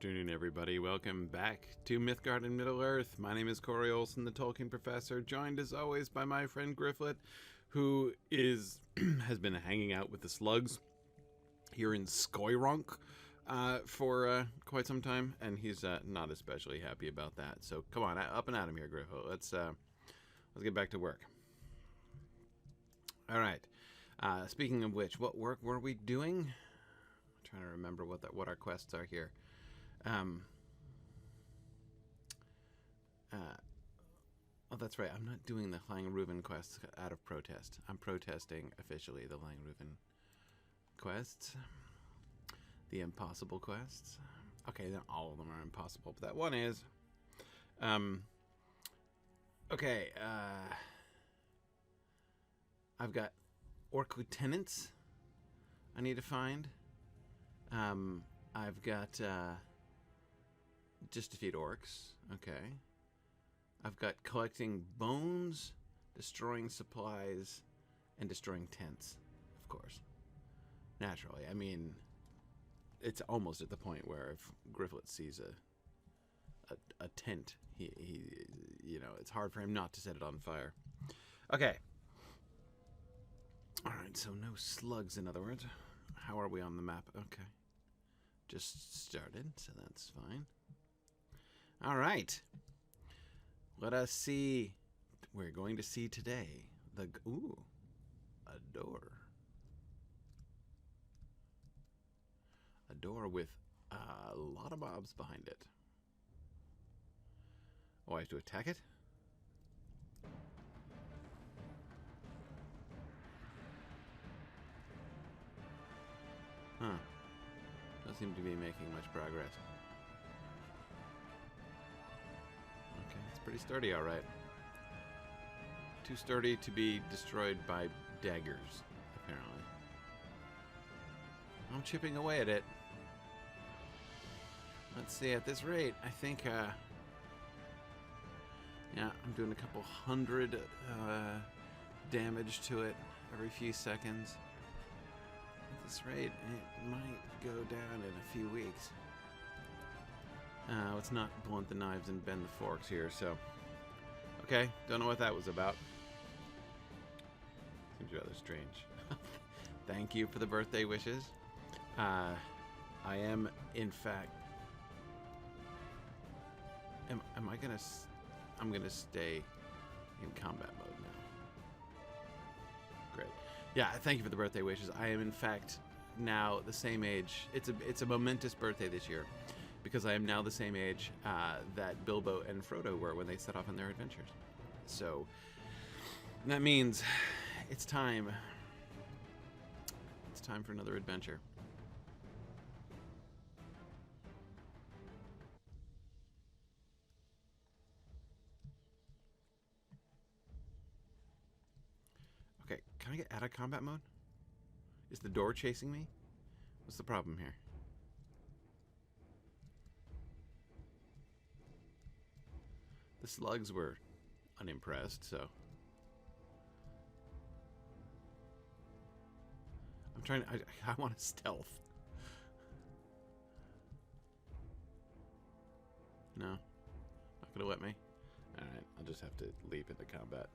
afternoon, everybody. Welcome back to Mythgard and Middle-earth. My name is Corey Olsen, the Tolkien Professor, joined as always by my friend Gryfflet, who has been hanging out with the slugs here in Skoironk for quite some time, and he's not especially happy about that. So come on, up and at him here, Gryfflet. Let's get back to work. All right. Speaking of which, what work were we doing? I'm trying to remember what our quests are here. Oh, that's right. I'm not doing the Langruven quests out of protest. I'm protesting officially the Langruven quests. The impossible quests. Okay, then all of them are impossible, but that one is. Okay, I've got orc lieutenants I need to find. I've got just defeat orcs. Okay. I've got collecting bones, destroying supplies, and destroying tents, of course. Naturally. I mean, it's almost at the point where if Gryfflet sees a tent, he you know, it's hard for him not to set it on fire. Okay. Alright, so no slugs, in other words. How are we on the map? Okay. Just started, so that's fine. Alright. Let us see. We're going to see today the... Ooh. A door. A door with a lot of mobs behind it. Oh, I have to attack it? Huh. Doesn't seem to be making much progress. Okay, it's pretty sturdy, alright. Too sturdy to be destroyed by daggers, apparently. I'm chipping away at it. Let's see, at this rate, I think, yeah, I'm doing a couple hundred damage to it every few seconds. At this rate, it might go down in a few weeks. Let's not blunt the knives and bend the forks here, so... Okay, don't know what that was about. Seems rather strange. Thank you for the birthday wishes. I am, in fact... Am I gonna... I'm gonna stay in combat mode now. Great. Yeah, thank you for the birthday wishes. I am, in fact, now the same age. It's a momentous birthday this year, because I am now the same age that Bilbo and Frodo were when they set off on their adventures. So, that means it's time. It's time for another adventure. Okay, can I get out of combat mode? Is the door chasing me? What's the problem here? The slugs were unimpressed, so... I'm trying to... I want to stealth. No? Not gonna let me? Alright, I'll just have to leap into combat.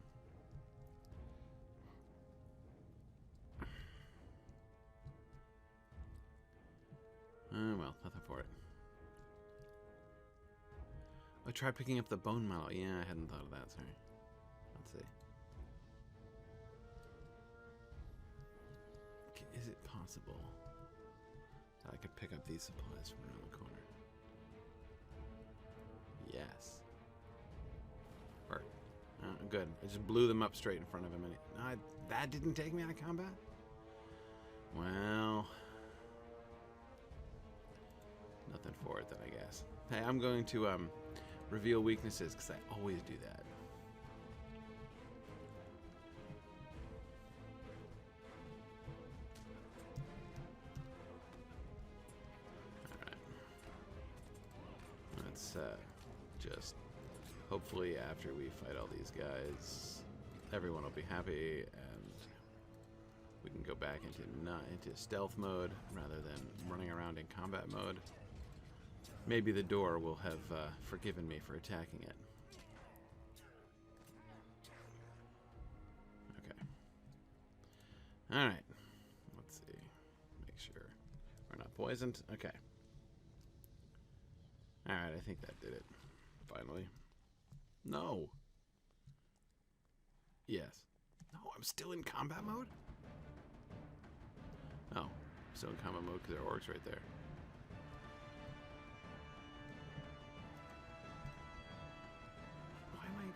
Well, nothing for it. I tried picking up the bone mallow. Yeah, I hadn't thought of that, sorry. Let's see. Okay, is it possible that I could pick up these supplies from around the corner? Yes. Work. Good. I just blew them up straight in front of him. And that didn't take me out of combat? Well... Nothing for it then, I guess. Hey, I'm going to reveal weaknesses, because I always do that. Alright. Let's just... Hopefully after we fight all these guys, everyone will be happy, and we can go back into stealth mode, rather than running around in combat mode. maybe the door will have forgiven me for attacking it. Okay. Alright. Let's see. Make sure we're not poisoned. Okay. Alright, I think that did it. Finally. No. Yes. No, I'm still in combat mode? Oh, I'm still in combat mode because there are orcs right there. Why am I...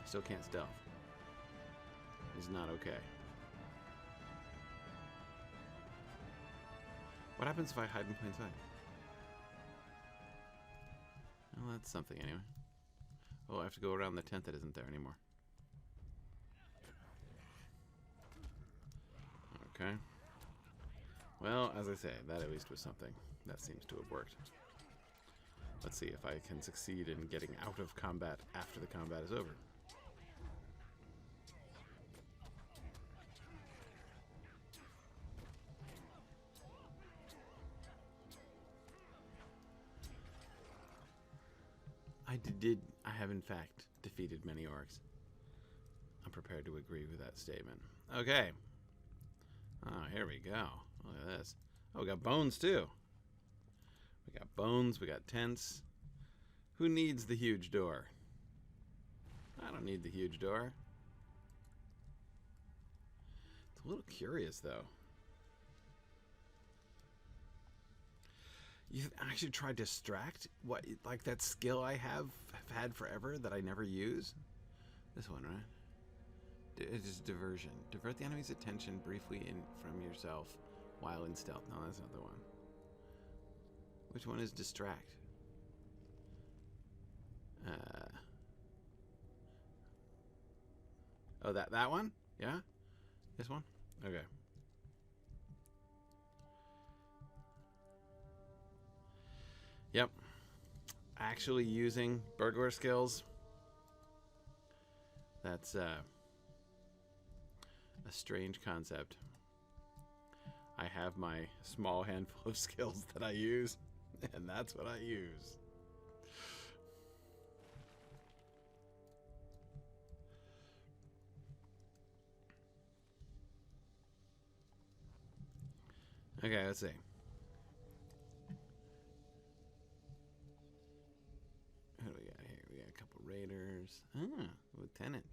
Still can't stealth. Is not okay. What happens if I hide in plain sight? Well, that's something anyway. Oh, I have to go around the tent that isn't there anymore. Okay. Well, as I say, that at least was something. That seems to have worked. Let's see if I can succeed in getting out of combat after the combat is over. I have in fact defeated many orcs. I'm prepared to agree with that statement. Okay. Oh, here we go. Look at this. Oh, we got bones too. We got bones, we got tents. Who needs the huge door? I don't need the huge door. It's a little curious though. You actually tried distract? What, like that skill I have had forever that I never use? This one, right? It is diversion. Divert the enemy's attention briefly from yourself while in stealth. No, that's not the one. Which one is distract? Oh, that one? Yeah? This one? Okay. Yep. Actually using burglar skills. That's a strange concept. I have my small handful of skills that I use, and that's what I use. Okay, let's see. What do we got here? We got a couple raiders. Ah, lieutenant.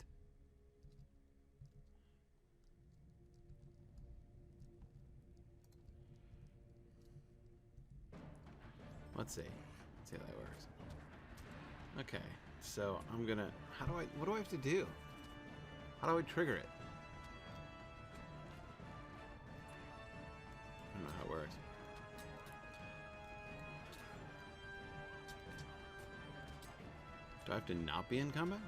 Let's see. Let's see how that works. Okay, so I'm gonna. What do I have to do? How do I trigger it? I don't know how it works. Do I have to not be in combat?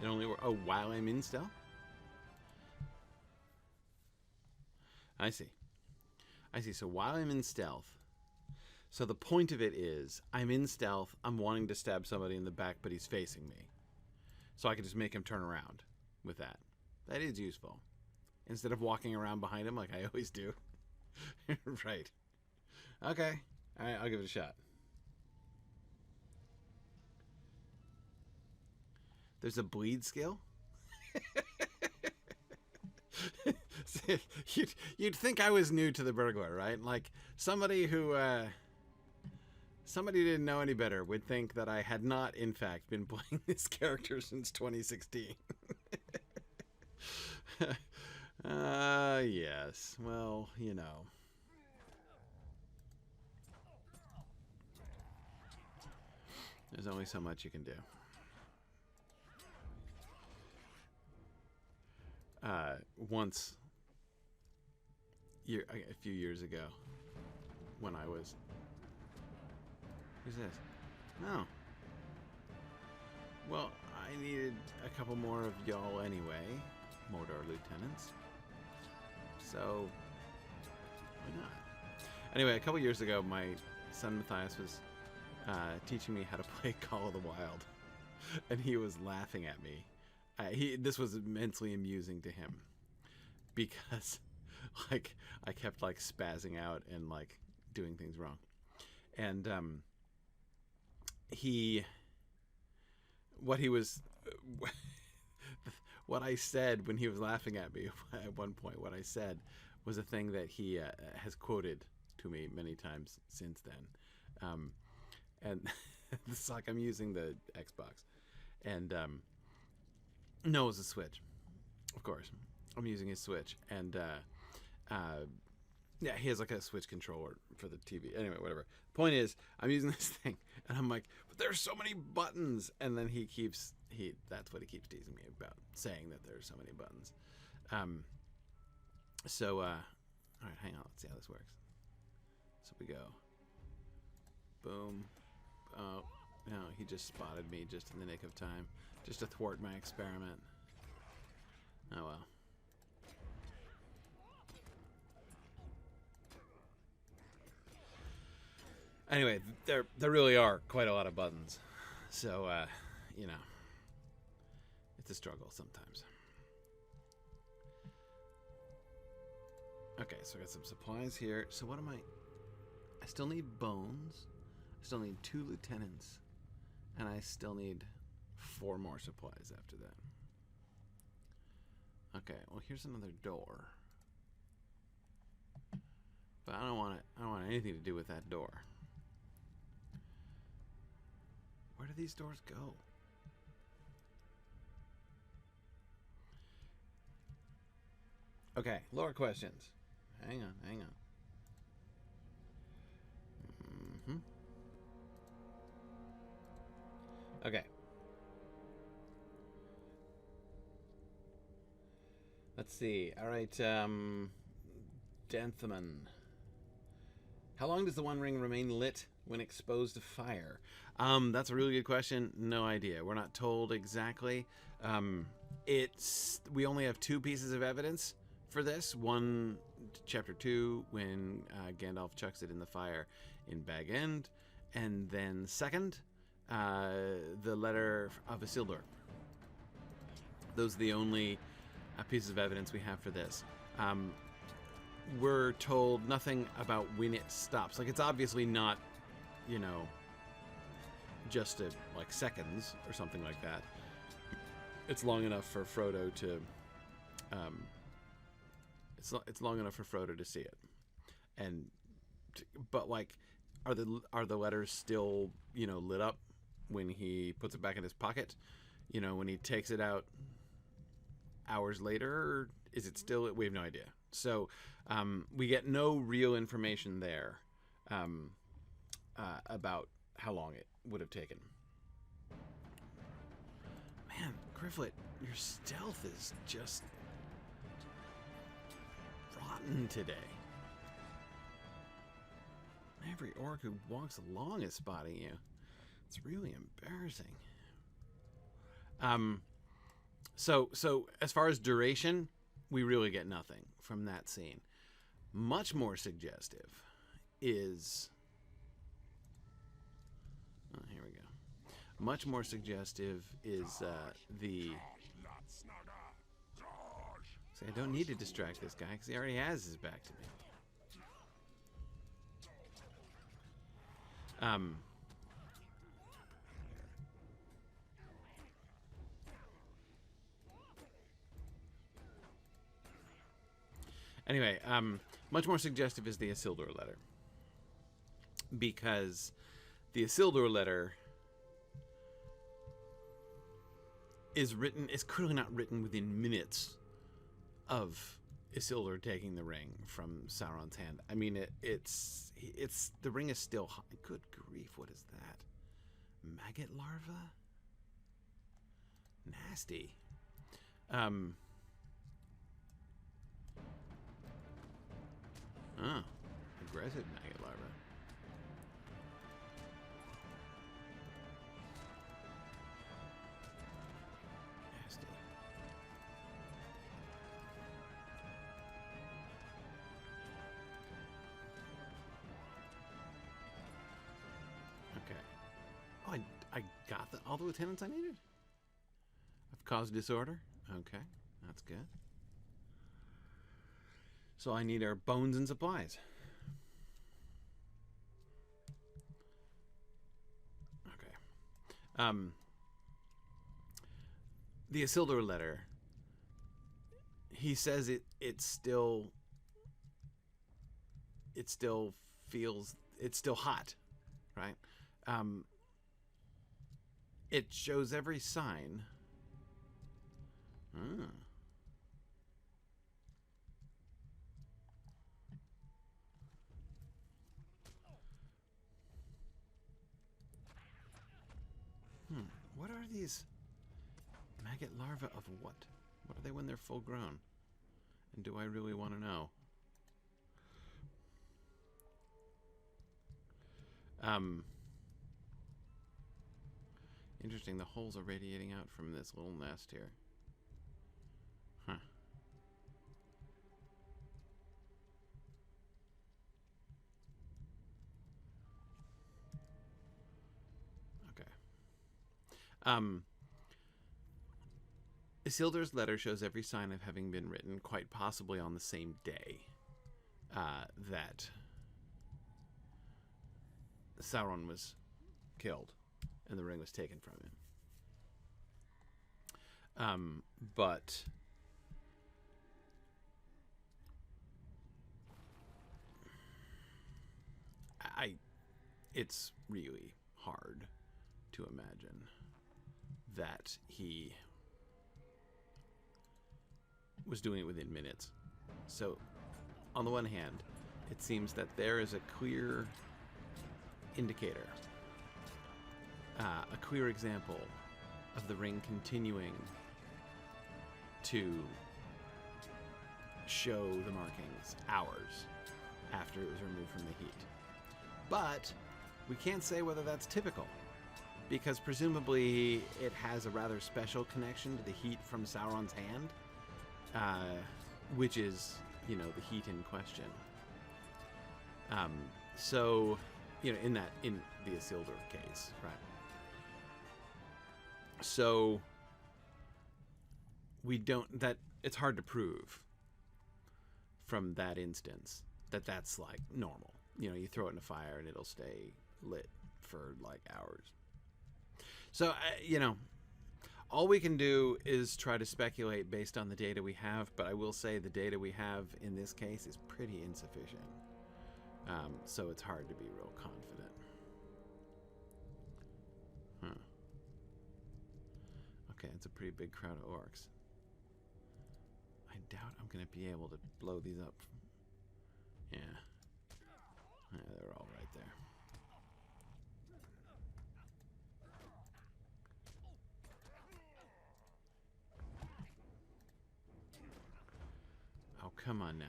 It only works. Oh, while I'm in stealth? I see. I see. So while I'm in stealth, so the point of it is I'm in stealth, I'm wanting to stab somebody in the back, but he's facing me. So I can just make him turn around with that. That is useful. Instead of walking around behind him like I always do. Right. Okay. All right, I'll give it a shot. There's a bleed skill? You'd think I was new to the burglar, right? Like somebody who somebody didn't know any better would think that I had not in fact been playing this character since 2016. Yes. Well, you know. There's only so much you can do. Once, a few years ago, when I was Who's this? Oh. Well, I needed a couple more of y'all anyway, Mordor lieutenants. So, why not? Anyway, a couple years ago, my son Matthias was teaching me how to play Call of the Wild, and he was laughing at me. This was immensely amusing to him because, like, I kept like spazzing out and like doing things wrong, and what I said when he was laughing at me at one point, what I said was a thing that he has quoted to me many times since then. And it's like I'm using the Xbox. And no, it was a Switch. Of course. I'm using his Switch. And yeah, he has like a Switch controller for the TV. Anyway, whatever. Point is, I'm using this thing, and I'm like, but there's so many buttons. And then that's what he keeps teasing me about, saying that there's so many buttons. All right, hang on. Let's see how this works. So we go. Boom. Oh, no, he just spotted me just in the nick of time, just to thwart my experiment. Oh well. Anyway, there really are quite a lot of buttons, so you know, it's a struggle sometimes. Okay, so I got some supplies here. So what am I still need bones. I still need 2 lieutenants. And I still need 4 more supplies after that. Okay, well here's another door. But I don't want anything to do with that door. Where do these doors go? Okay, lore questions. Hang on. Okay. Let's see. All right, Danthaman. How long does the One Ring remain lit when exposed to fire? That's a really good question. No idea. We're not told exactly. We only have 2 pieces of evidence for this. One, chapter 2, when Gandalf chucks it in the fire in Bag End, and then second, the letter of Isildur. Those are the only pieces of evidence we have for this. We're told nothing about when it stops. Like, it's obviously not, you know, just like seconds or something like that. It's long enough for Frodo to it's long enough for Frodo to see it. But like, are the letters still, you know, lit up when he puts it back in his pocket? You know, when he takes it out hours later, or is it still? We have no idea. So we get no real information there about how long it would have taken. Man, Gryfflet, your stealth is just rotten today. Every orc who walks along is spotting you. It's really embarrassing. So as far as duration, we really get nothing from that scene. Much more suggestive is... Oh, here we go. Much more suggestive is the... See, I don't need to distract this guy because he already has his back to me. Anyway, much more suggestive is the Isildur letter. Because the Isildur letter is clearly not written within minutes of Isildur taking the ring from Sauron's hand. I mean, it's the ring is still hot. Good grief, what is that? Maggot larva? Nasty. Aggressive maggot larva. got all the lieutenants I needed? I've caused disorder? Okay, that's good. So I need our bones and supplies. Okay. The Isildur letter, he says it's still feels, it's still hot, right? It shows every sign. What are these maggot larvae of what? What are they when they're full grown? And do I really want to know? Interesting, the holes are radiating out from this little nest here. Huh. Okay. Isildur's letter shows every sign of having been written, quite possibly on the same day that Sauron was killed and the ring was taken from him. But it's really hard to imagine that he was doing it within minutes. So, on the one hand, it seems that there is a clear indicator, a clear example of the ring continuing to show the markings hours after it was removed from the heat. But we can't say whether that's typical, because presumably it has a rather special connection to the heat from Sauron's hand, which is, you know, the heat in question. So, you know, in the Isildur case, right? So we don't, that it's hard to prove from that instance that that's like normal. You know, you throw it in a fire and it'll stay lit for like hours. So, you know, all we can do is try to speculate based on the data we have, but I will say the data we have in this case is pretty insufficient. So it's hard to be real confident. Huh. Okay, it's a pretty big crowd of orcs. I doubt I'm going to be able to blow these up. Yeah. Yeah, they're all right there. Oh, come on now.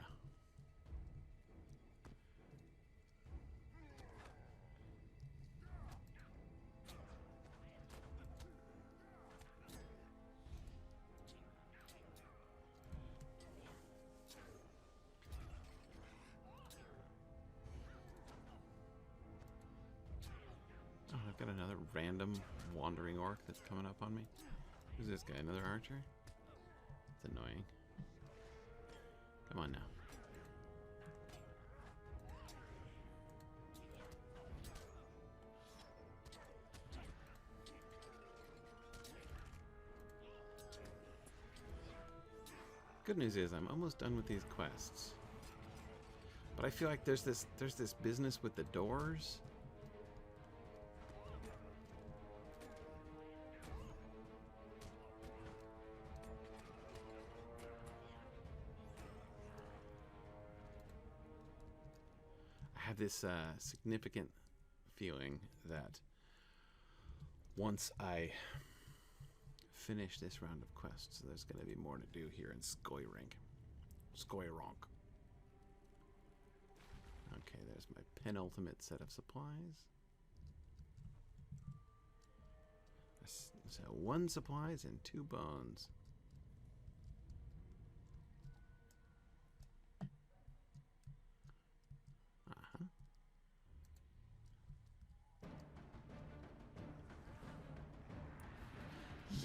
Oh, I've got another random wandering orc that's coming up on me. Who's this guy? Another archer? It's annoying. Come on now. Good news is I'm almost done with these quests. But I feel like there's this business with the doors. I have this significant feeling that once I finish this round of quests, there's going to be more to do here in Skoironk. Okay, there's my penultimate set of supplies. So 1 supplies and 2 bones.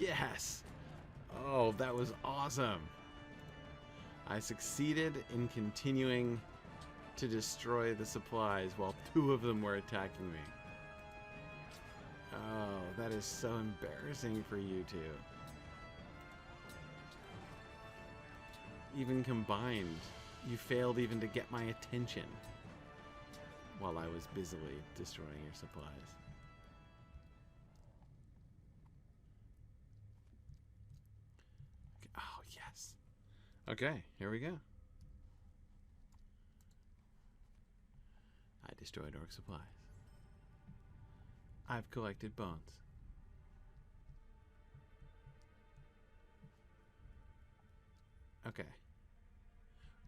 Yes! Oh, that was awesome. I succeeded in continuing to destroy the supplies while 2 of them were attacking me. Oh, that is so embarrassing for you two. Even combined, you failed even to get my attention while I was busily destroying your supplies. Oh, yes. Okay, here we go. I destroyed orc supplies. I've collected bones. Okay.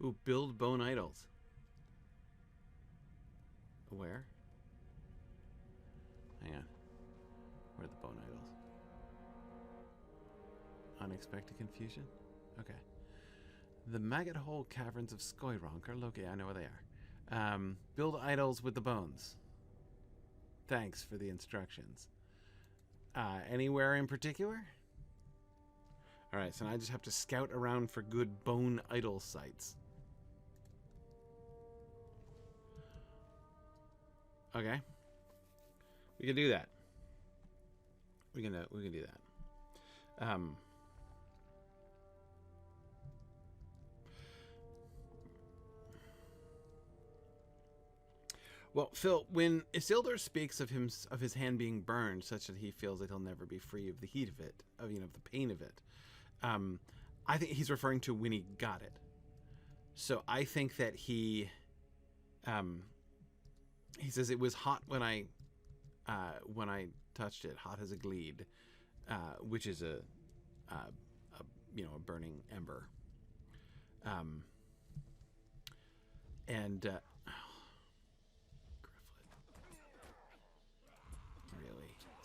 Ooh, build bone idols. Where? Hang on. Where are the bone idols? Unexpected confusion? Okay. The maggot hole caverns of Skoironk are located. I know where they are. Build idols with the bones. Thanks for the instructions. Anywhere in particular? Alright, so now I just have to scout around for good bone idol sites. Okay. We can do that. We can do that. Well, Phil, when Isildur speaks of his hand being burned, such that he feels that he'll never be free of the heat of it, of the pain of it, I think he's referring to when he got it. So I think that he says it was hot when I touched it, hot as a gleed, which is a burning ember, and.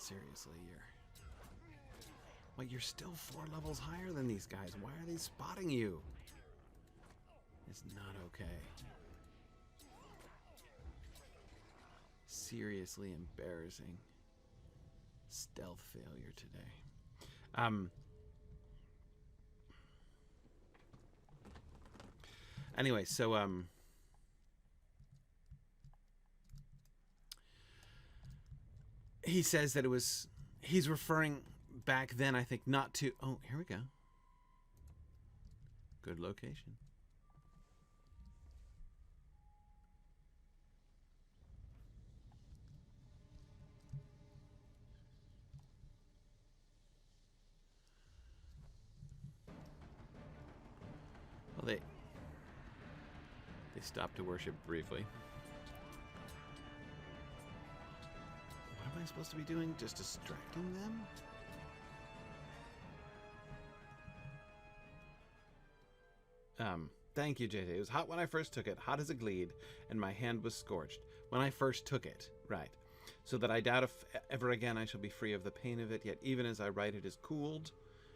Seriously, you're still 4 levels higher than these guys. Why are they spotting you? It's not okay. Seriously embarrassing. Stealth failure today. Anyway, so he says that he's referring back then, I think, not to, oh, here we go. Good location. Well, they stopped to worship briefly. What am I supposed to be doing? Just distracting them? Thank you, JJ. It was hot when I first took it, hot as a gleed, and my hand was scorched. When I first took it, right. So that I doubt if ever again I shall be free of the pain of it, yet even as I write it is cooled,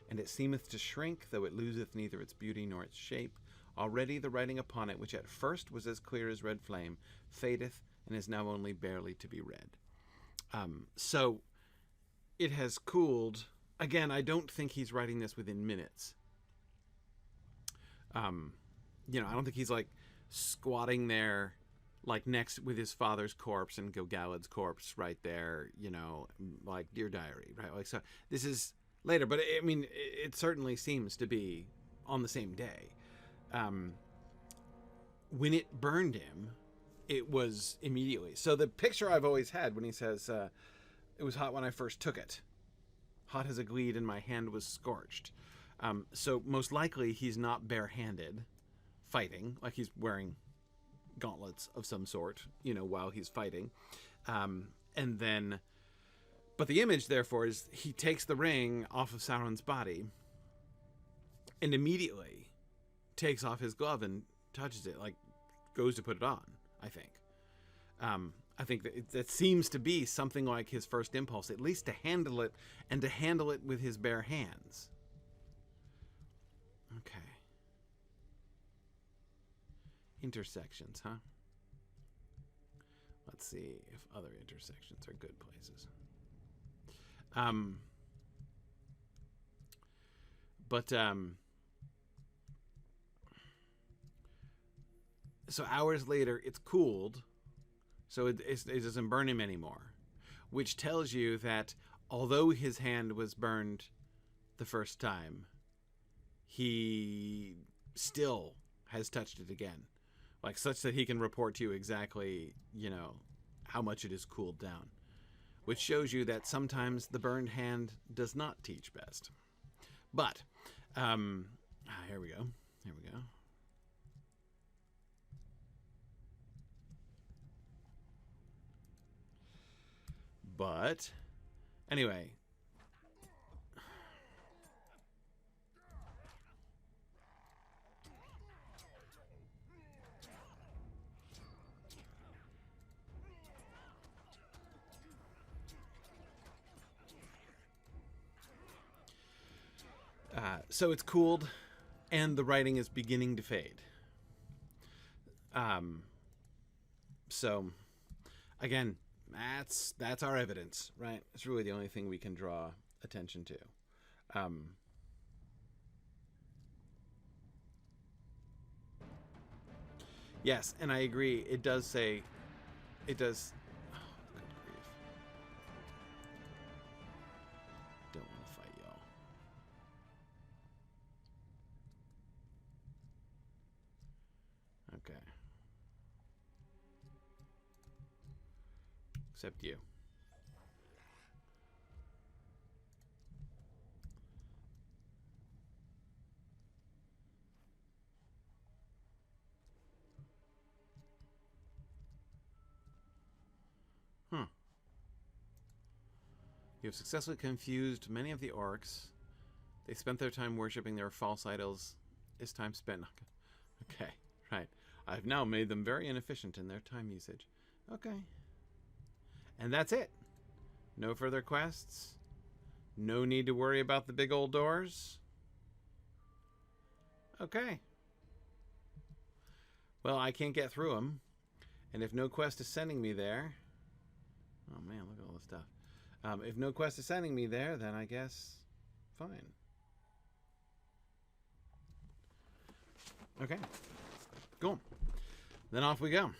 and it seemeth to shrink, though it loseth neither its beauty nor its shape. Already the writing upon it, which at first was as clear as red flame, fadeth, and is now only barely to be read. So it has cooled. Again, I don't think he's writing this within minutes. I don't think he's like squatting there like next with his father's corpse and Gilgalad's corpse right there, like Dear Diary, right? Like, so this is later, but I mean, it certainly seems to be on the same day. When it burned him, it was immediately. So the picture I've always had when he says, it was hot when I first took it, hot as a gleed and my hand was scorched. So most likely he's not barehanded fighting, like he's wearing gauntlets of some sort, while he's fighting. And then, but the image therefore is he takes the ring off of Sauron's body and immediately takes off his glove and touches it, like goes to put it on, I think. I think that seems to be something like his first impulse, at least to handle it, and to handle it with his bare hands. Okay. Intersections, huh? Let's see if other intersections are good places. But so hours later, it's cooled, so it doesn't burn him anymore, which tells you that although his hand was burned the first time, he still has touched it again, like such that he can report to you exactly, you know, how much it is cooled down, which shows you that sometimes the burned hand does not teach best. But here we go. Here we go. But anyway, so it's cooled, and the writing is beginning to fade. So again, that's our evidence, right? It's really the only thing we can draw attention to. Yes, and I agree. It does say, it does. Oh, good grief! Don't want to fight y'all. Okay. Except you. You have successfully confused many of the orcs. They spent their time worshipping their false idols. Is time spent? Okay, right. I've now made them very inefficient in their time usage. Okay. And that's it. No further quests. No need to worry about the big old doors. Okay. Well, I can't get through them. And if no quest is sending me there... Oh man, look at all this stuff. If no quest is sending me there, then I guess fine. Okay. Cool. Then off we go.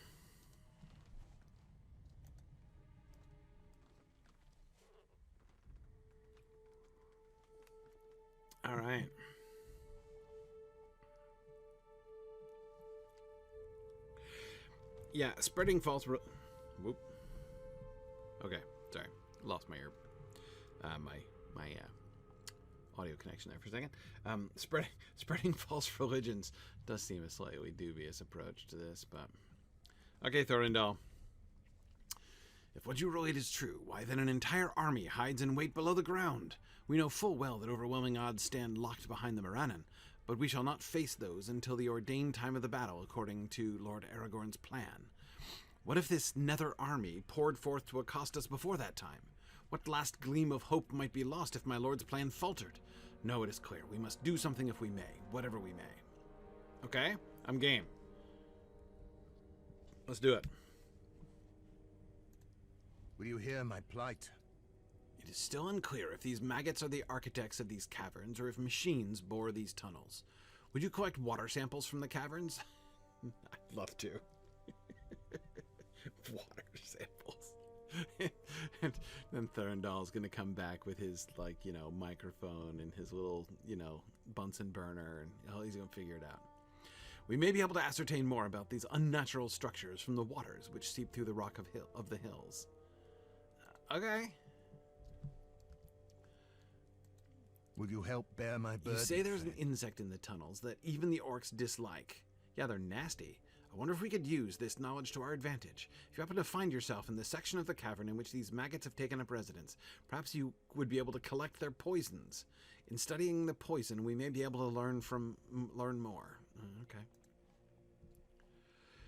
All right. Yeah, spreading false... Whoop. Okay, sorry. Lost my my audio connection there for a second. Spreading false religions does seem a slightly dubious approach to this, but... Okay, Thurindol. If what you relate is true, why then an entire army hides in wait below the ground. We know full well that overwhelming odds stand locked behind the Morannon, but we shall not face those until the ordained time of the battle, according to Lord Aragorn's plan. What if this nether army poured forth to accost us before that time? What last gleam of hope might be lost if my lord's plan faltered? No, it is clear. We must do something if we may, whatever we may. Okay? I'm game. Let's do it. Will you hear my plight? It is still unclear if these maggots are the architects of these caverns or if machines bore these tunnels. Would you collect water samples from the caverns? I'd love to. Water samples. And then Thurindol's gonna come back with his, like, you know, microphone and his little, you know, Bunsen burner, and he's gonna figure it out. We may be able to ascertain more about these unnatural structures from the waters which seep through the rock of the hills. Okay. Will you help bear my burden? You say there's an insect in the tunnels that even the orcs dislike. Yeah, they're nasty. I wonder if we could use this knowledge to our advantage. If you happen to find yourself in the section of the cavern in which these maggots have taken up residence, perhaps you would be able to collect their poisons. In studying the poison, we may be able to learn more. Okay.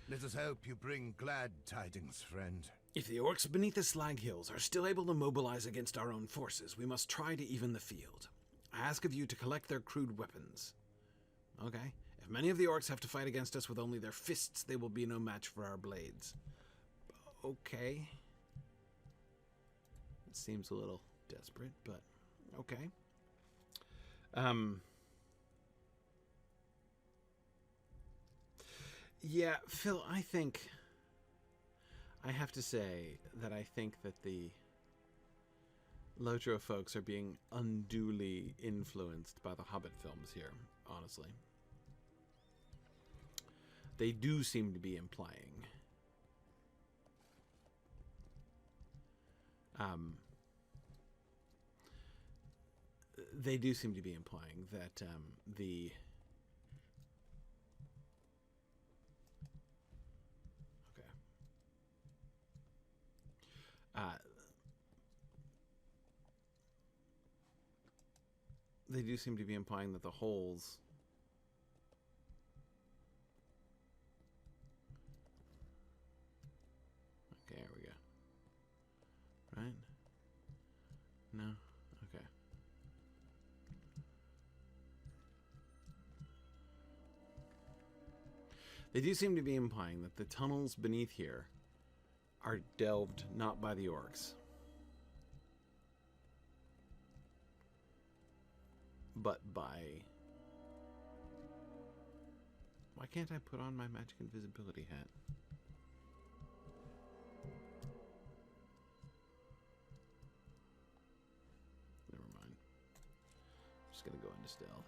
Let us hope you bring glad tidings, friend. If the orcs beneath the slag hills are still able to mobilize against our own forces, we must try to even the field. I ask of you to collect their crude weapons. Okay. If many of the orcs have to fight against us with only their fists, they will be no match for our blades. Okay. It seems a little desperate, but okay. Yeah, Phil, I have to say that I think that the Lotro folks are being unduly influenced by the Hobbit films here, honestly. They do seem to be implying that the they do seem to be implying that the holes okay, there we go. Right? No? Okay. They do seem to be implying that the tunnels beneath here are delved not by the orcs, but by... Why can't I put on my magic invisibility hat? Never mind. I'm just gonna go into stealth.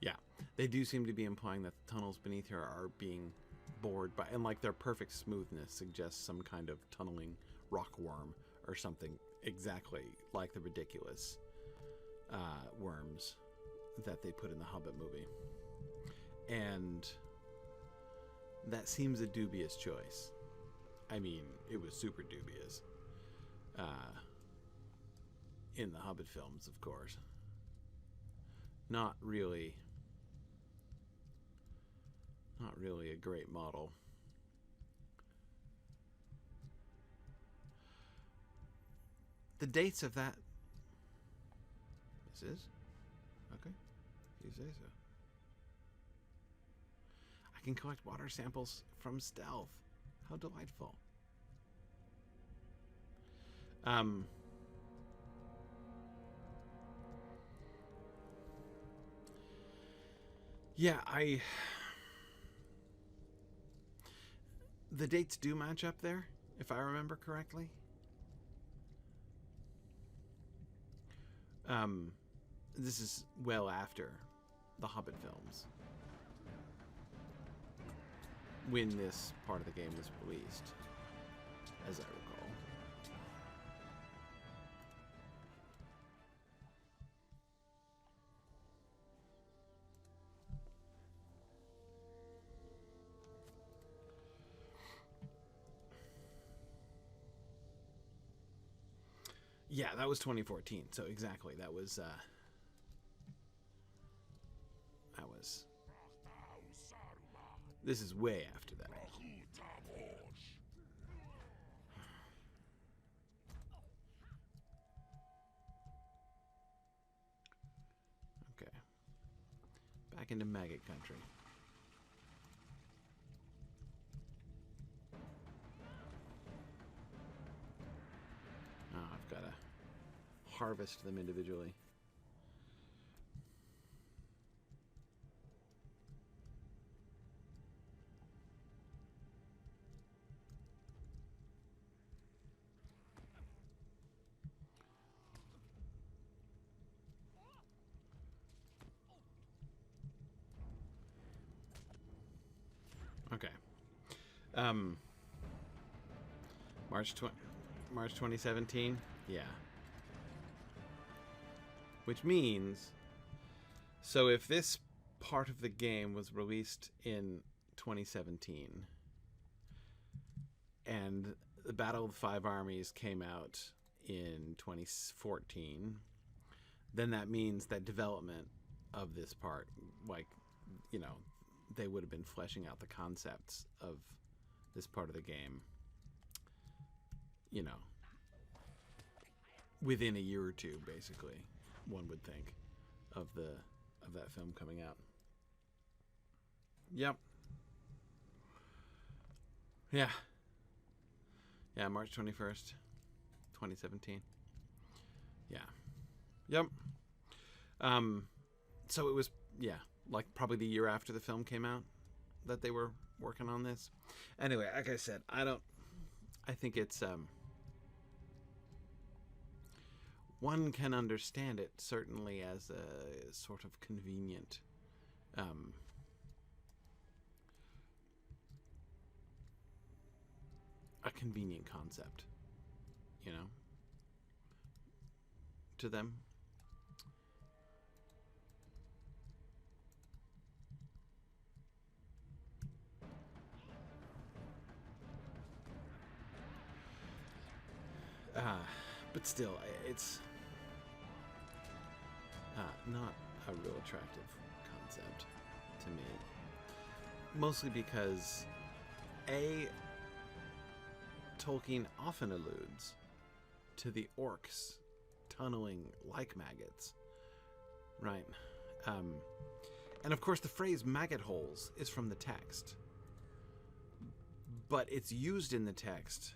Yeah, they do seem to be implying that the tunnels beneath here are being bored by, and like their perfect smoothness suggests some kind of tunneling rockworm or something exactly like the ridiculous worms that they put in the Hobbit movie. And that seems a dubious choice. I mean, it was super dubious. In the Hobbit films, of course. Not really a great model. The dates of that... This is? Okay. If you say so. I can collect water samples from stealth. How delightful. Yeah, the dates do match up there, if I remember correctly. This is well after the Hobbit films, when this part of the game was released, as I recall. Yeah, that was 2014. So exactly, that was this is way after that. Okay. Back into maggot country. Oh, I've got to harvest them individually. Okay. March 2017. Yeah. Which means, so if this part of the game was released in 2017 and the Battle of the Five Armies came out in 2014, then that means that development of this part, like, you know, they would have been fleshing out the concepts of this part of the game, you know, within a year or two, basically, one would think, of that film coming out. Yep. Yeah. Yeah, March 21st, 2017. Yeah. Yep. So it was, yeah, like probably the year after the film came out that they were working on this. Anyway, like I said, I think it's, one can understand it certainly as a sort of convenient, concept, you know, to them. But still, it's not a real attractive concept to me. Mostly because, A, Tolkien often alludes to the orcs tunneling like maggots, right? And of course the phrase maggot holes is from the text, but it's used in the text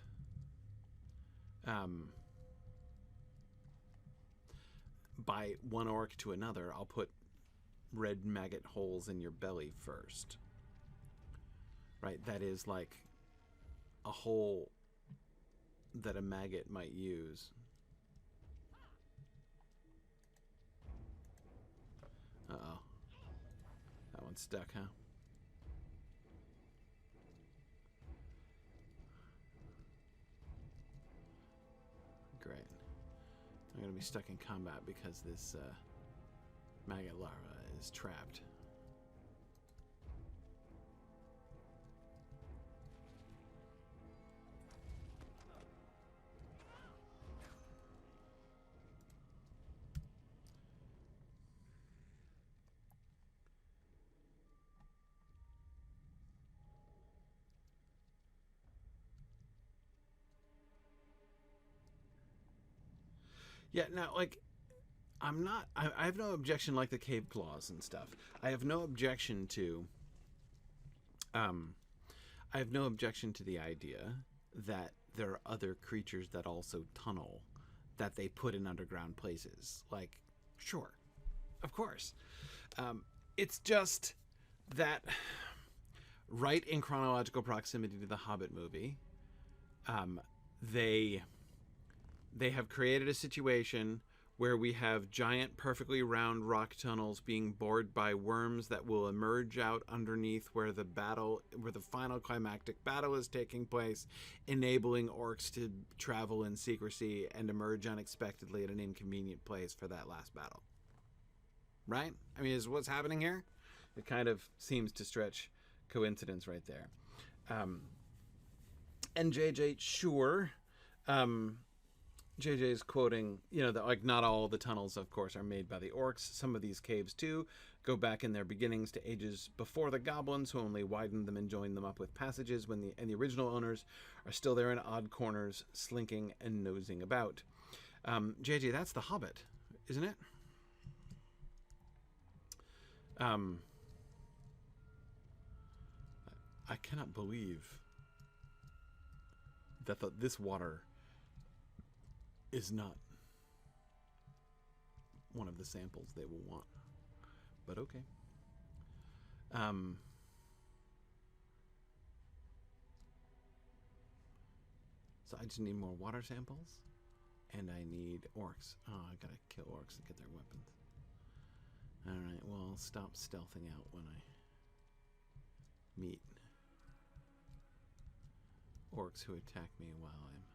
by one orc to another. I'll put red maggot holes in your belly first, right? That is like a hole that a maggot might use. Uh-oh. That one's stuck, huh? Great. I'm going to be stuck in combat because this maggot larva is trapped. Yeah, now, like, I have no objection, like the cave claws and stuff. I have no objection to, the idea that there are other creatures that also tunnel, that they put in underground places. Like, sure, of course. It's just that right in chronological proximity to the Hobbit movie, they have created a situation where we have giant, perfectly round rock tunnels being bored by worms that will emerge out underneath where the final climactic battle is taking place, enabling orcs to travel in secrecy and emerge unexpectedly at an inconvenient place for that last battle. Right? I mean, is what's happening here? It kind of seems to stretch coincidence right there. And JJ, sure. JJ is quoting, that like not all the tunnels, of course, are made by the orcs. Some of these caves, too, go back in their beginnings to ages before the goblins, who only widened them and joined them up with passages when the original owners are still there in odd corners, slinking and nosing about. JJ, that's the Hobbit, isn't it? I cannot believe that this water is not one of the samples they will want, but okay. So I just need more water samples, and I need orcs. Oh, I gotta kill orcs and get their weapons. Alright, well, I'll stop stealthing out when I meet orcs who attack me while I'm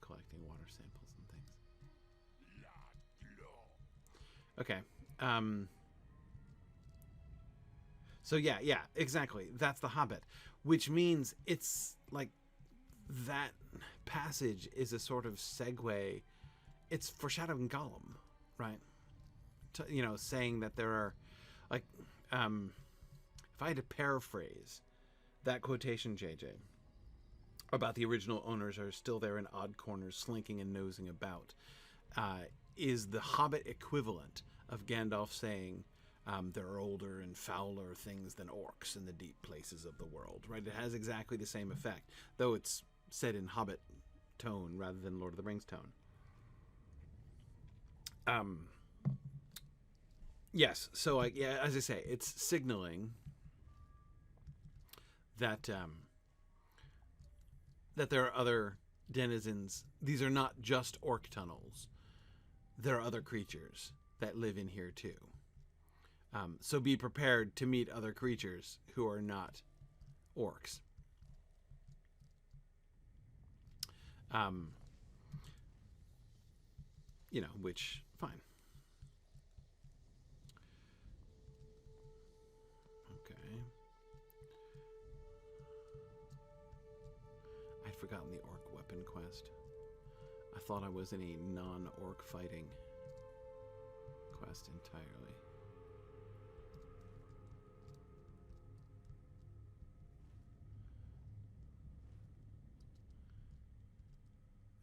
collecting water samples and things. Okay. So yeah, exactly. That's the Hobbit, which means it's like that passage is a sort of segue. It's foreshadowing Gollum, right? Saying that there are, like, if I had to paraphrase that quotation, JJ, about the original owners are still there in odd corners, slinking and nosing about, is the Hobbit equivalent of Gandalf saying, There are older and fouler things than orcs in the deep places of the world, right? It has exactly the same effect, though it's said in Hobbit tone rather than Lord of the Rings tone. Yes, so yeah, as I say, it's signaling that that there are other denizens. These are not just orc tunnels. There are other creatures that live in here too. So be prepared to meet other creatures who are not orcs. You know, which, fine. Okay. I'd forgotten the orc weapon quest. I thought I was in a non-orc fighting quest entirely.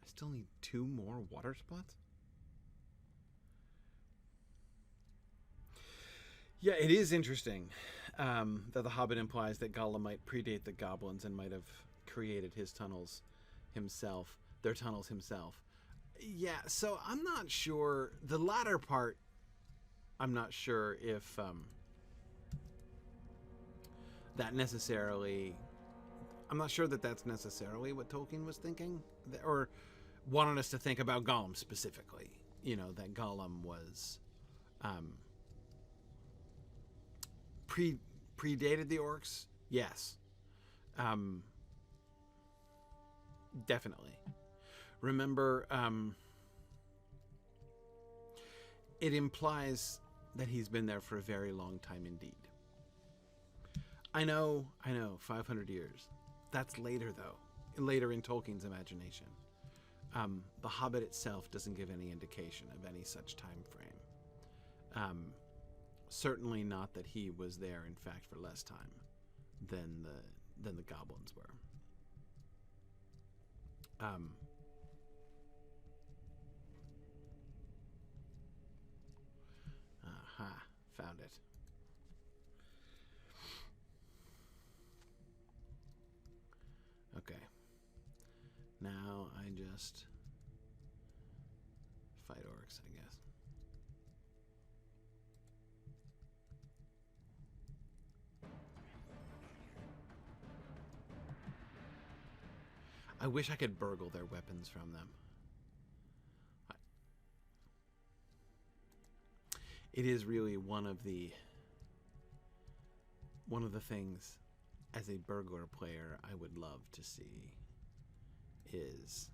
I still need 2 more water spots? Yeah, it is interesting that the Hobbit implies that Gollum might predate the goblins and might have created his tunnels himself, their tunnels himself. Yeah, so I'm not sure. The latter part, I'm not sure if that necessarily... I'm not sure that that's necessarily what Tolkien was thinking, or wanted us to think about Gollum specifically. You know, that Gollum was... predated the orcs? Yes. Definitely. Remember, it implies that he's been there for a very long time indeed. I know, 500 years. That's later, though. Later in Tolkien's imagination. The Hobbit itself doesn't give any indication of any such time frame. Certainly not that he was there, in fact, for less time than the goblins were. Aha, found it. Okay. Now I just fight orcs, I guess. I wish I could burgle their weapons from them. It is really one of the things as a burglar player I would love to see is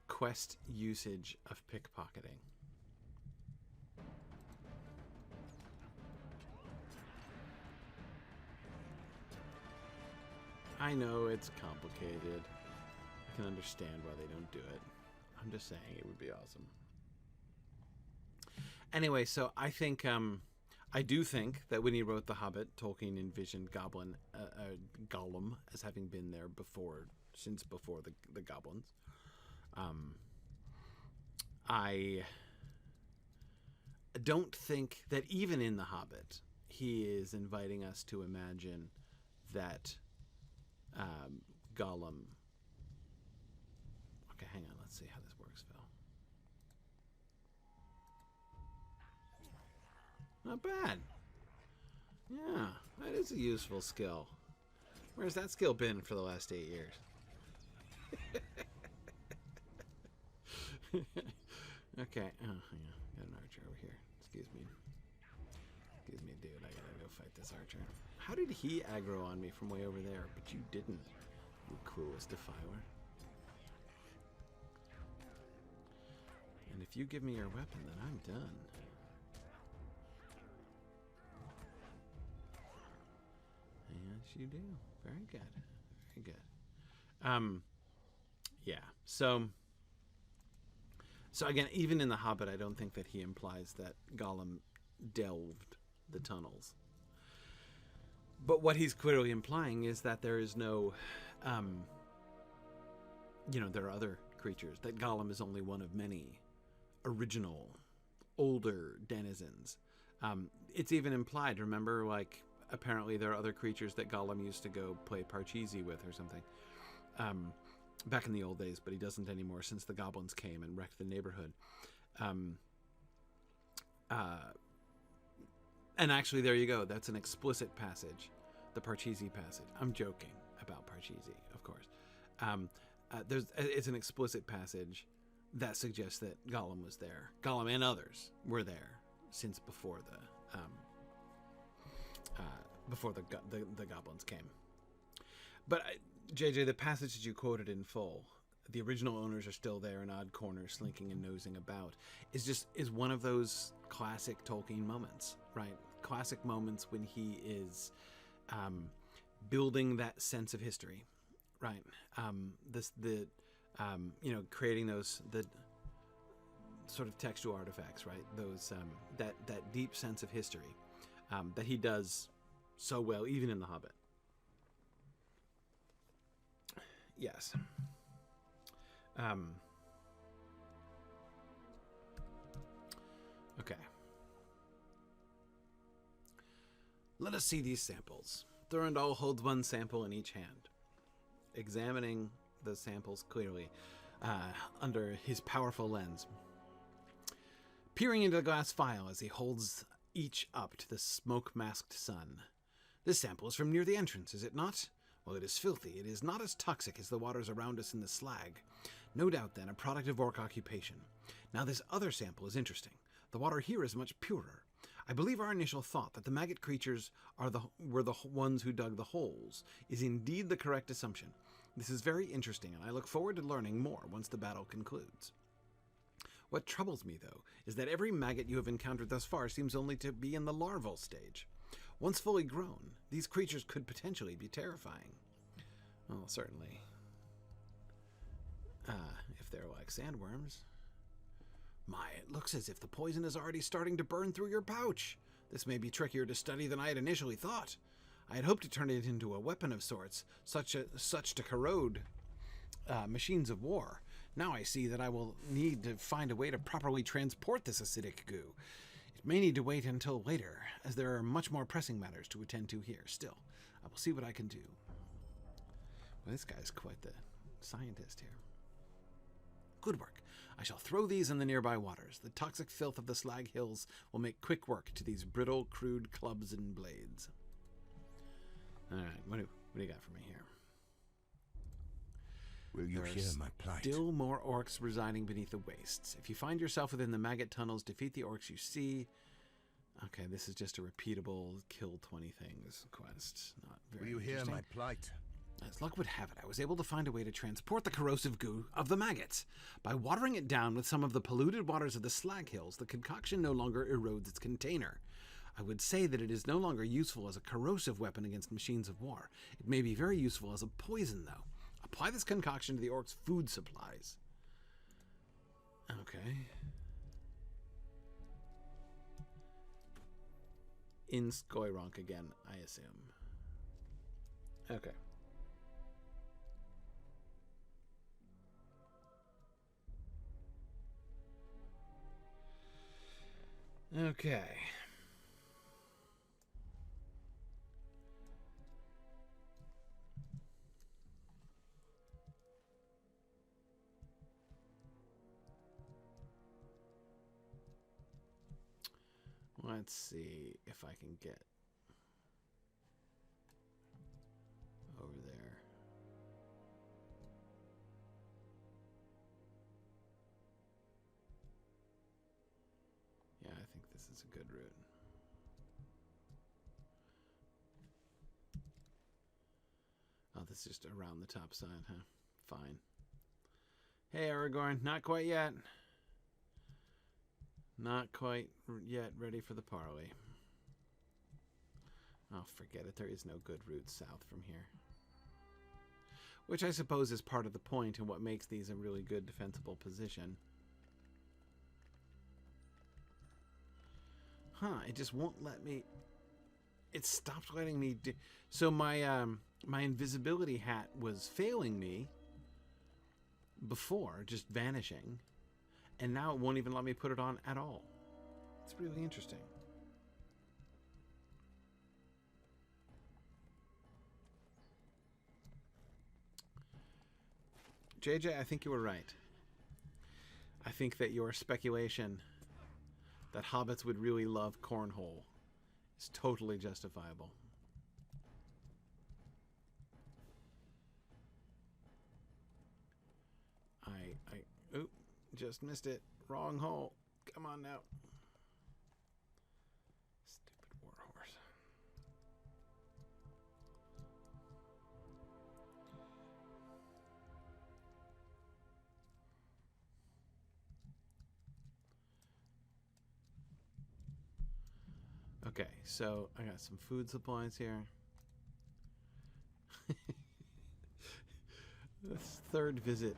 quest usage of pickpocketing. I know it's complicated. I can understand why they don't do it. I'm just saying it would be awesome. Anyway, so I think, I do think that when he wrote The Hobbit, Tolkien envisioned Gollum as having been there since before the goblins. I don't think that even in The Hobbit, he is inviting us to imagine that Gollum... Okay, hang on. Let's see how this works, Phil. Not bad. Yeah, that is a useful skill. Where's that skill been for the last 8 years? Okay. Oh, hang on. Got an archer over here. Excuse me. Excuse me, dude. I gotta go fight this archer. How did he aggro on me from way over there, but you didn't, you cruelest defiler? And if you give me your weapon, then I'm done. Yes, you do. Very good. Very good. Yeah. So again, even in The Hobbit, I don't think that he implies that Gollum delved the tunnels. But what he's clearly implying is that there is no there are other creatures, that Gollum is only one of many original, older denizens. It's even implied, remember, like, apparently there are other creatures that Gollum used to go play parcheesi with or something. Back in the old days, but he doesn't anymore since the goblins came and wrecked the neighborhood. And actually, there you go. That's an explicit passage, the Parcheesi passage. I'm joking about Parcheesi, of course. It's an explicit passage that suggests that Gollum was there. Gollum and others were there since before the goblins came. But JJ, the passage that you quoted in full, the original owners are still there in odd corners, slinking and nosing about, is one of those classic Tolkien moments, right? Classic moments when he is building that sense of history, right? Creating the sort of textual artifacts, right? Those that deep sense of history that he does so well, even in The Hobbit. Yes. Okay. Let us see these samples. Thurindol holds one sample in each hand, examining the samples clearly under his powerful lens, peering into the glass vial as he holds each up to the smoke-masked sun. This sample is from near the entrance, is it not? Well, it is filthy. It is not as toxic as the waters around us in the slag. No doubt, then, a product of orc occupation. Now, this other sample is interesting. The water here is much purer. I believe our initial thought that the maggot creatures were the ones who dug the holes is indeed the correct assumption. This is very interesting, and I look forward to learning more once the battle concludes. What troubles me, though, is that every maggot you have encountered thus far seems only to be in the larval stage. Once fully grown, these creatures could potentially be terrifying. Well, certainly. If they're like sandworms. My, it looks as if the poison is already starting to burn through your pouch. This may be trickier to study than I had initially thought. I had hoped to turn it into a weapon of sorts, such to corrode machines of war. Now I see that I will need to find a way to properly transport this acidic goo. It may need to wait until later, as there are much more pressing matters to attend to here. Still, I will see what I can do. Well, this guy's quite the scientist here. Good work. I shall throw these in the nearby waters. The toxic filth of the slag hills will make quick work to these brittle, crude clubs and blades. All right, what do you got for me here? Will you hear my plight? Still more orcs residing beneath the wastes. If you find yourself within the maggot tunnels, defeat the orcs you see. Okay, this is just a repeatable kill 20 things quest. Not very Will you hear my plight? As luck would have it, I was able to find a way to transport the corrosive goo of the maggots. By watering it down with some of the polluted waters of the slag hills, the concoction no longer erodes its container. I would say that it is no longer useful as a corrosive weapon against machines of war. It may be very useful as a poison, though. Apply this concoction to the orcs' food supplies. Okay. In Skoironk again, I assume. Okay. Okay. Let's see if I can get over there. Yeah, I think this is a good route. Oh, this is just around the top side, huh? Fine. Hey, Aragorn, not quite yet. Not quite yet ready for the parley. Oh, forget it. There is no good route south from here. Which I suppose is part of the point and what makes these a really good defensible position. Huh, it just won't let me... It stopped letting me do... So my invisibility hat was failing me. before, just vanishing, and now it won't even let me put it on at all. It's really interesting. JJ, I think you were right. I think that your speculation that hobbits would really love cornhole is totally justifiable. Oop, just missed it. Wrong hole. Come on now. Stupid warhorse. Okay, so I got some food supplies here. This third visit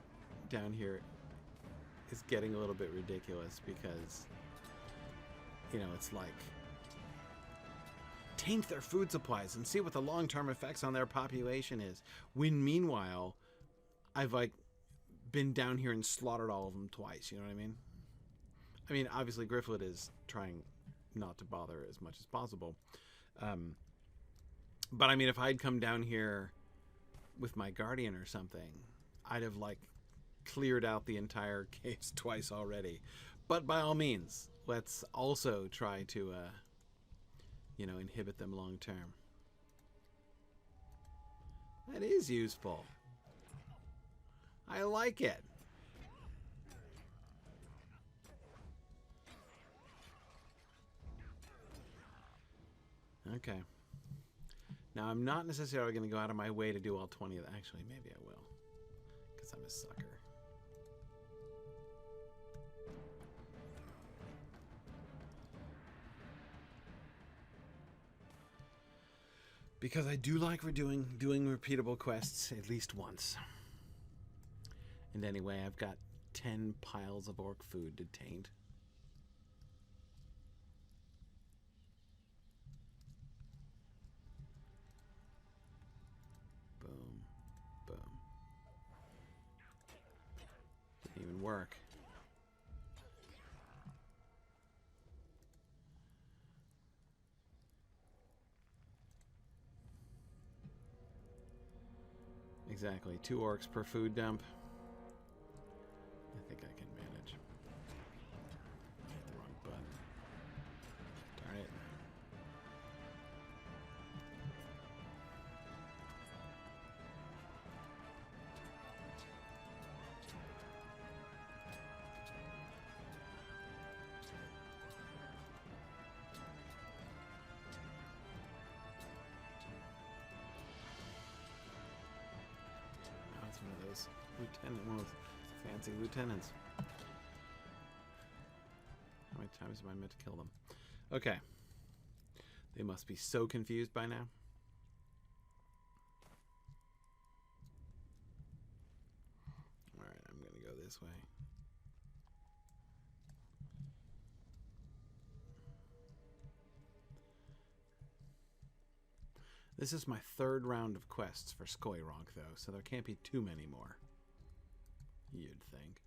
down here is getting a little bit ridiculous because, you know, it's like taint their food supplies and see what the long-term effects on their population is. When meanwhile, I've like been down here and slaughtered all of them twice. You know what I mean? I mean, obviously Gryfflet is trying not to bother as much as possible. But I mean, if I'd come down here with my guardian or something, I'd have like cleared out the entire caves twice already. But by all means, let's also try to, you know, inhibit them long term. That is useful. I like it. Okay. Now, I'm not necessarily going to go out of my way to do all 20 of them. Actually, maybe I will. Because I'm a sucker. Because I do like doing repeatable quests at least once. And anyway, I've got 10 piles of orc food detained. Boom. Boom. Didn't even work. Exactly. 2 orcs per food dump. I think I can manage. I hit the wrong button. Darn it. Now it's one of those one of those fancy lieutenants. How many times am I meant to kill them? Okay. They must be so confused by now. Alright, I'm going to go this way. This is my 3rd round of quests for Skoironk, though, so there can't be too many more. You'd think.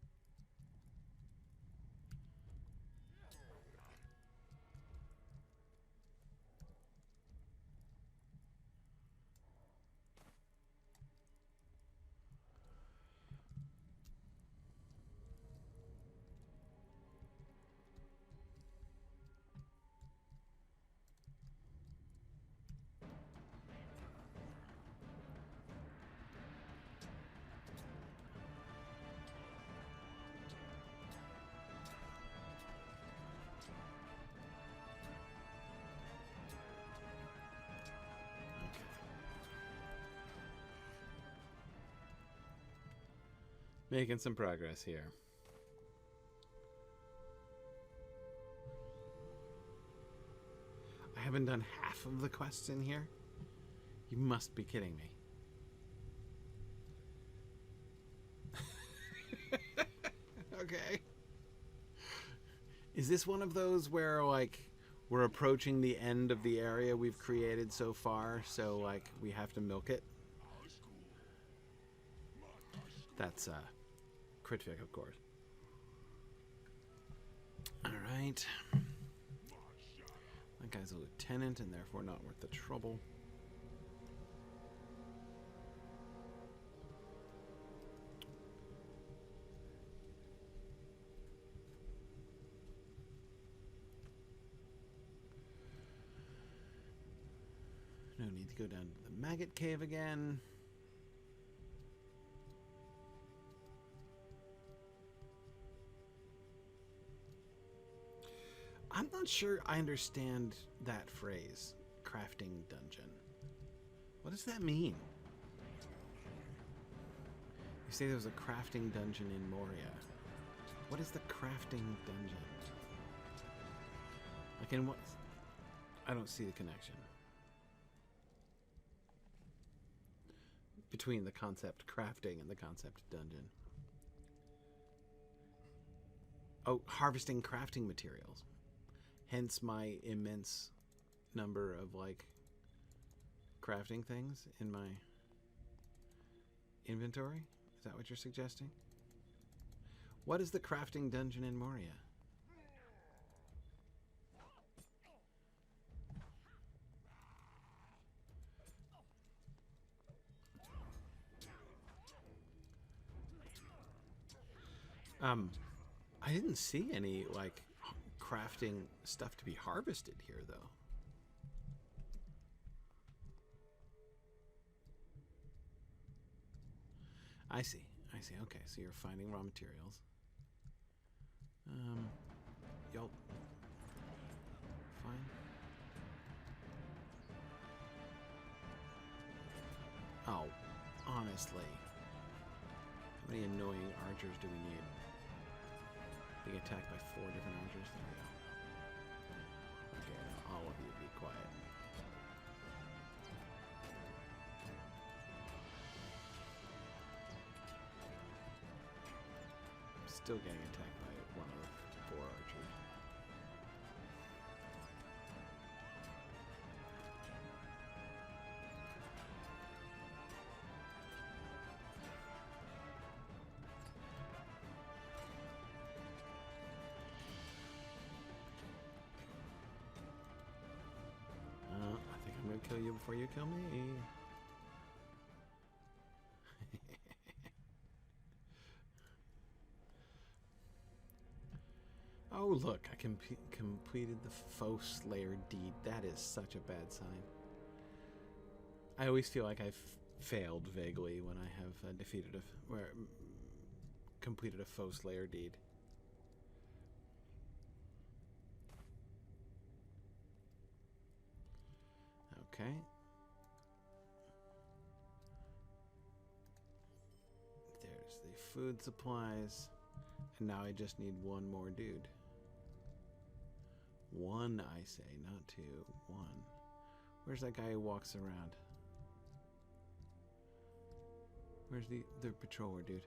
Making some progress here. I haven't done half of the quests in here? You must be kidding me. Okay. Is this one of those where, like, we're approaching the end of the area we've created so far, so, like, we have to milk it? That's Critfic, of course. Alright. That guy's a lieutenant and therefore not worth the trouble. No need to go down to the maggot cave again. I'm not sure I understand that phrase, crafting dungeon. What does that mean? You say there was a crafting dungeon in Moria. What is the crafting dungeon? Like in what? I don't see the connection between the concept crafting and the concept dungeon. Oh, harvesting crafting materials. Hence my immense number of, like, crafting things in my inventory? Is that what you're suggesting? What is the crafting dungeon in Moria? I didn't see any, like, crafting stuff to be harvested here, though. I see. Okay, so you're finding raw materials. Y'all fine? Oh, honestly. How many annoying archers do we need? Being attacked by 4 different archers? There we go. Okay, now all of you be quiet. I'm still getting attacked by one of the 4 archers. Kill you before you kill me. Oh, look, I completed the Foe Slayer deed. That is such a bad sign. I always feel like I've failed vaguely when I have completed a Foe Slayer deed. Okay. There's the food supplies. And now I just need one more dude. 1, I say, not 2. 1. Where's that guy who walks around? Where's the patroller dude?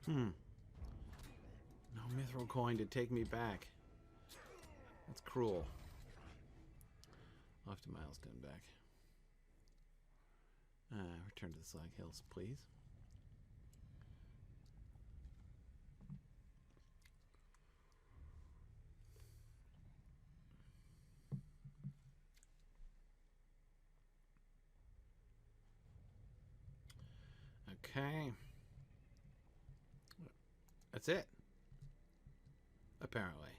No mithril coin to take me back. That's cruel. I'll have to milestone back. Return to the Slag Hills, please. Okay. That's it. Apparently.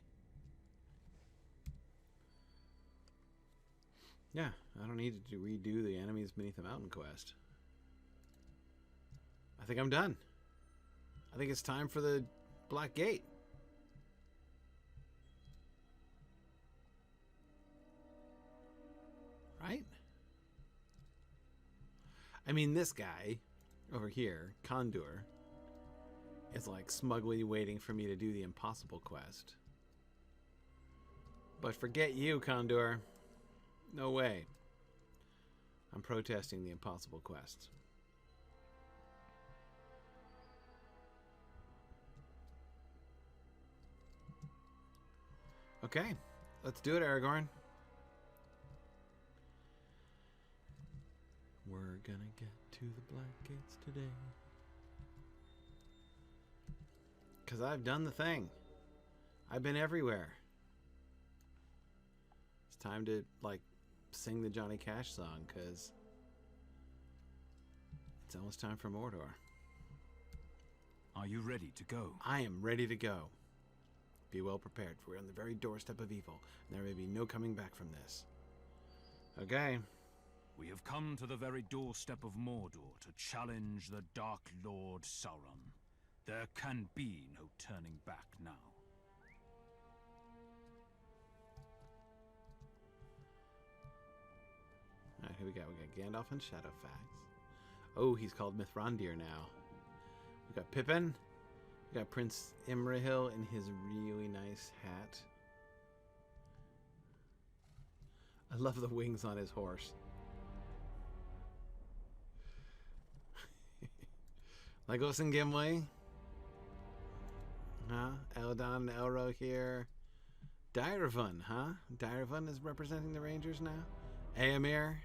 Yeah, I don't need to redo the Enemies Beneath the Mountain quest. I think I'm done. I think it's time for the Black Gate. Right? I mean, this guy over here, Condor, is like smugly waiting for me to do the impossible quest. But forget you, Condor. No way. I'm protesting the impossible quest. Okay, let's do it, Aragorn. We're gonna get to the Black Gates today. Because I've done the thing. I've been everywhere. It's time to, like, sing the Johnny Cash song, because it's almost time for Mordor. Are you ready to go? I am ready to go. Be well prepared, for we're on the very doorstep of evil, and there may be no coming back from this. Okay. We have come to the very doorstep of Mordor to challenge the Dark Lord Sauron. There can be no turning back now. Alright, who we got? We got Gandalf and Shadowfax. Oh, he's called Mithrandir now. We got Pippin. We got Prince Imrahil in his really nice hat. I love the wings on his horse. Legolas and Gimli. Huh? Eldon and Elro here. Dairavun, huh? Dairavun is representing the Rangers now? Éomer.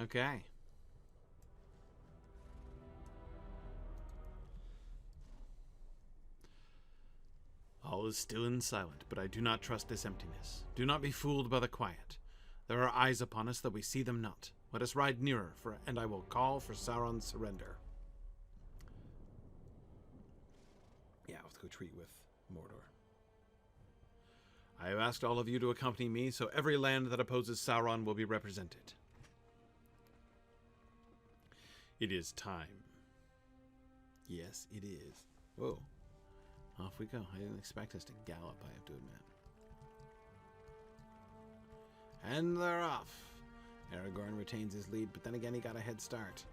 Okay. All is still and silent, but I do not trust this emptiness. Do not be fooled by the quiet. There are eyes upon us that we see them not. Let us ride nearer, and I will call for Sauron's surrender. Yeah, let's go treat with Mordor. I have asked all of you to accompany me, so every land that opposes Sauron will be represented. It is time. Yes, it is. Whoa. Off we go. I didn't expect us to gallop, I have to admit. And they're off. Aragorn retains his lead, but then again he got a head start.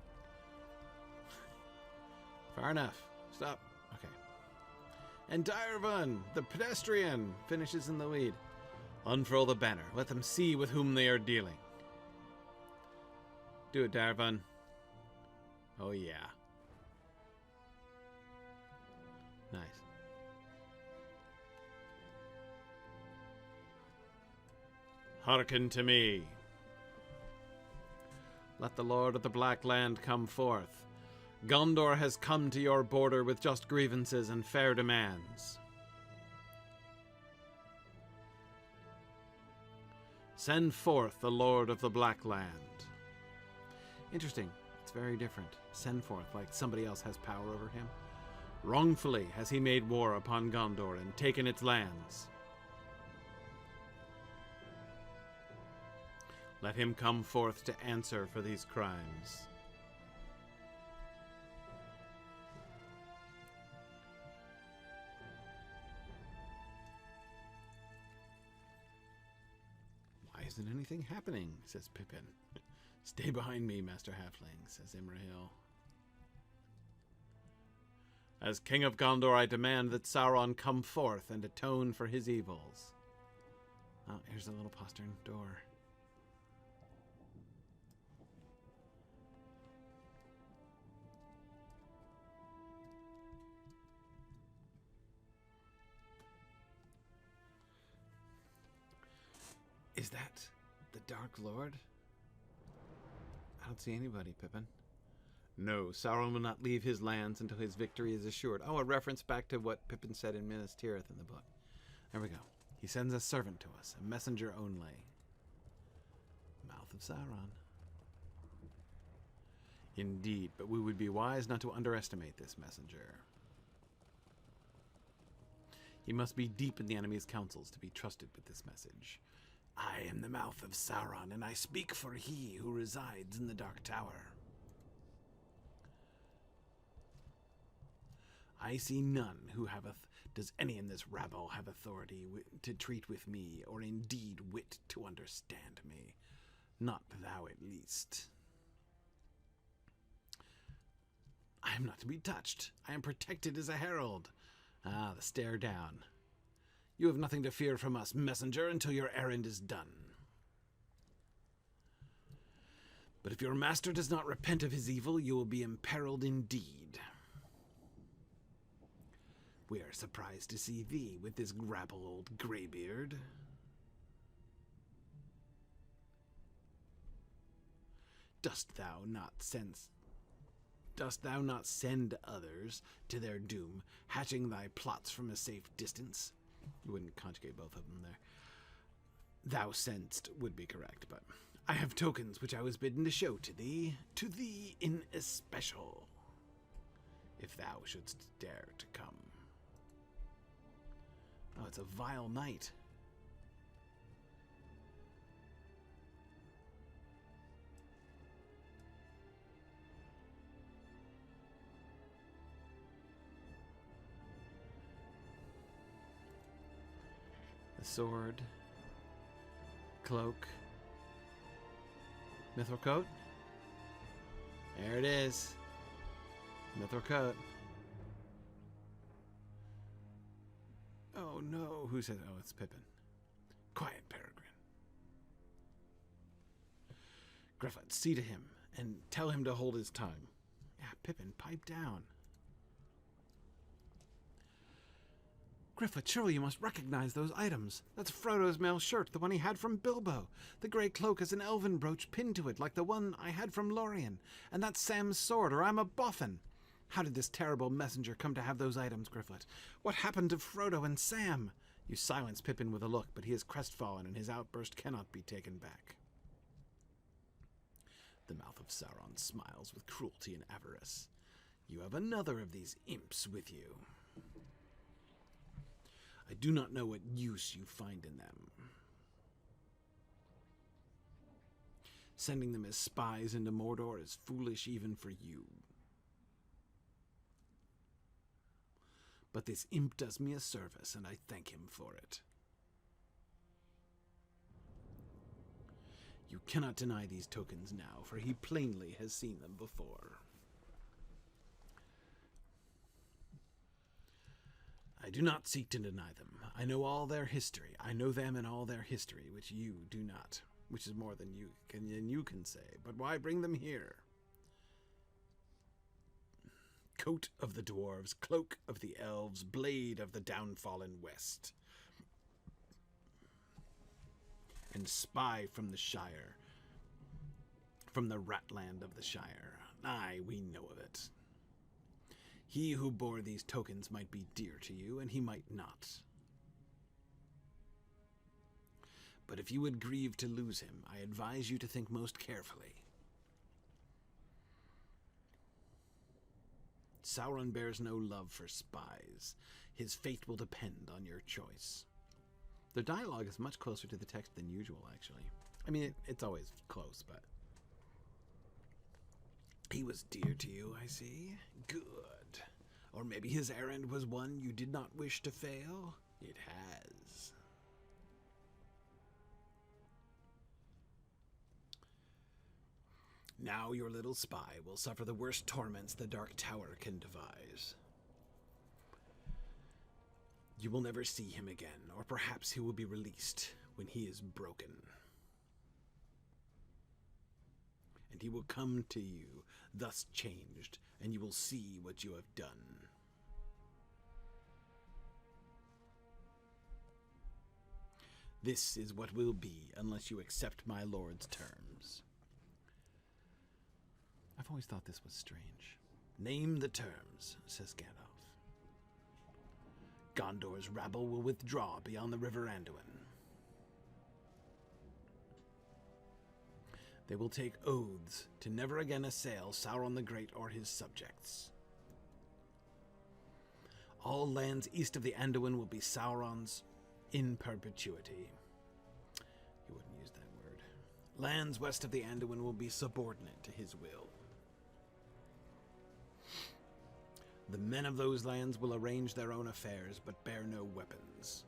Far enough. Stop. Okay. And Dairavun, the pedestrian, finishes in the lead. Unfurl the banner. Let them see with whom they are dealing. Do it, Dairavun. Oh, yeah. Nice. Hearken to me. Let the Lord of the Black Land come forth. Gondor has come to your border with just grievances and fair demands. Send forth the Lord of the Black Land. Interesting. It's very different. Send forth, like somebody else has power over him. Wrongfully has he made war upon Gondor and taken its lands. Let him come forth to answer for these crimes. Why isn't anything happening? Says Pippin. Stay behind me, Master Halfling, says Imrahil. As King of Gondor, I demand that Sauron come forth and atone for his evils. Oh, here's a little postern door. Is that the Dark Lord? I don't see anybody, Pippin. No, Sauron will not leave his lands until his victory is assured. Oh, a reference back to what Pippin said in Minas Tirith in the book. There we go. He sends a servant to us, a messenger only. Mouth of Sauron. Indeed, but we would be wise not to underestimate this messenger. He must be deep in the enemy's councils to be trusted with this message. I am the Mouth of Sauron, and I speak for he who resides in the Dark Tower. I see none who does any in this rabble have authority to treat with me, or indeed wit to understand me. Not thou at least. I am not to be touched. I am protected as a herald. Ah, the stare down. You have nothing to fear from us, messenger, until your errand is done. But if your master does not repent of his evil, you will be imperiled indeed. We are surprised to see thee with this grapple old greybeard. Dost thou not send others to their doom, hatching thy plots from a safe distance? You wouldn't conjugate both of them there. Thou sendst would be correct, but I have tokens which I was bidden to show to thee in especial, if thou shouldst dare to come. Oh, it's a vile night. The sword, cloak, mithril coat. There it is. Mithril coat. Oh no, who said? Oh, it's Pippin. Quiet, Peregrine. Gryfflet, see to him and tell him to hold his tongue. Yeah, Pippin, pipe down. Gryfflet, surely you must recognize those items. That's Frodo's mail shirt, the one he had from Bilbo. The grey cloak has an elven brooch pinned to it, like the one I had from Lorien. And that's Sam's sword, or I'm a boffin. How did this terrible messenger come to have those items, Gryfflet? What happened to Frodo and Sam? You silence Pippin with a look, but he is crestfallen, and his outburst cannot be taken back. The Mouth of Sauron smiles with cruelty and avarice. You have another of these imps with you. I do not know what use you find in them. Sending them as spies into Mordor is foolish even for you. But this imp does me a service, and I thank him for it. You cannot deny these tokens now, for he plainly has seen them before. I do not seek to deny them. I know all their history. I know them and all their history, which you do not, which is more than you can say. But why bring them here? Coat of the dwarves, cloak of the elves, blade of the downfallen west. And spy from the Shire, from the Ratland of the Shire. Aye, we know of it. He who bore these tokens might be dear to you, and he might not. But if you would grieve to lose him, I advise you to think most carefully. Sauron bears no love for spies. His fate will depend on your choice. The dialogue is much closer to the text than usual, actually. I mean, it's always close, but... He was dear to you, I see. Good. Or maybe his errand was one you did not wish to fail? It has. Now your little spy will suffer the worst torments the Dark Tower can devise. You will never see him again, or perhaps he will be released when he is broken. And he will come to you, thus changed, and you will see what you have done. This is what will be unless you accept my lord's terms. I've always thought this was strange. Name the terms, says Gandalf. Gondor's rabble will withdraw beyond the River Anduin. They will take oaths to never again assail Sauron the Great or his subjects. All lands east of the Anduin will be Sauron's in perpetuity. He wouldn't use that word. Lands west of the Anduin will be subordinate to his will. The men of those lands will arrange their own affairs, but bear no weapons.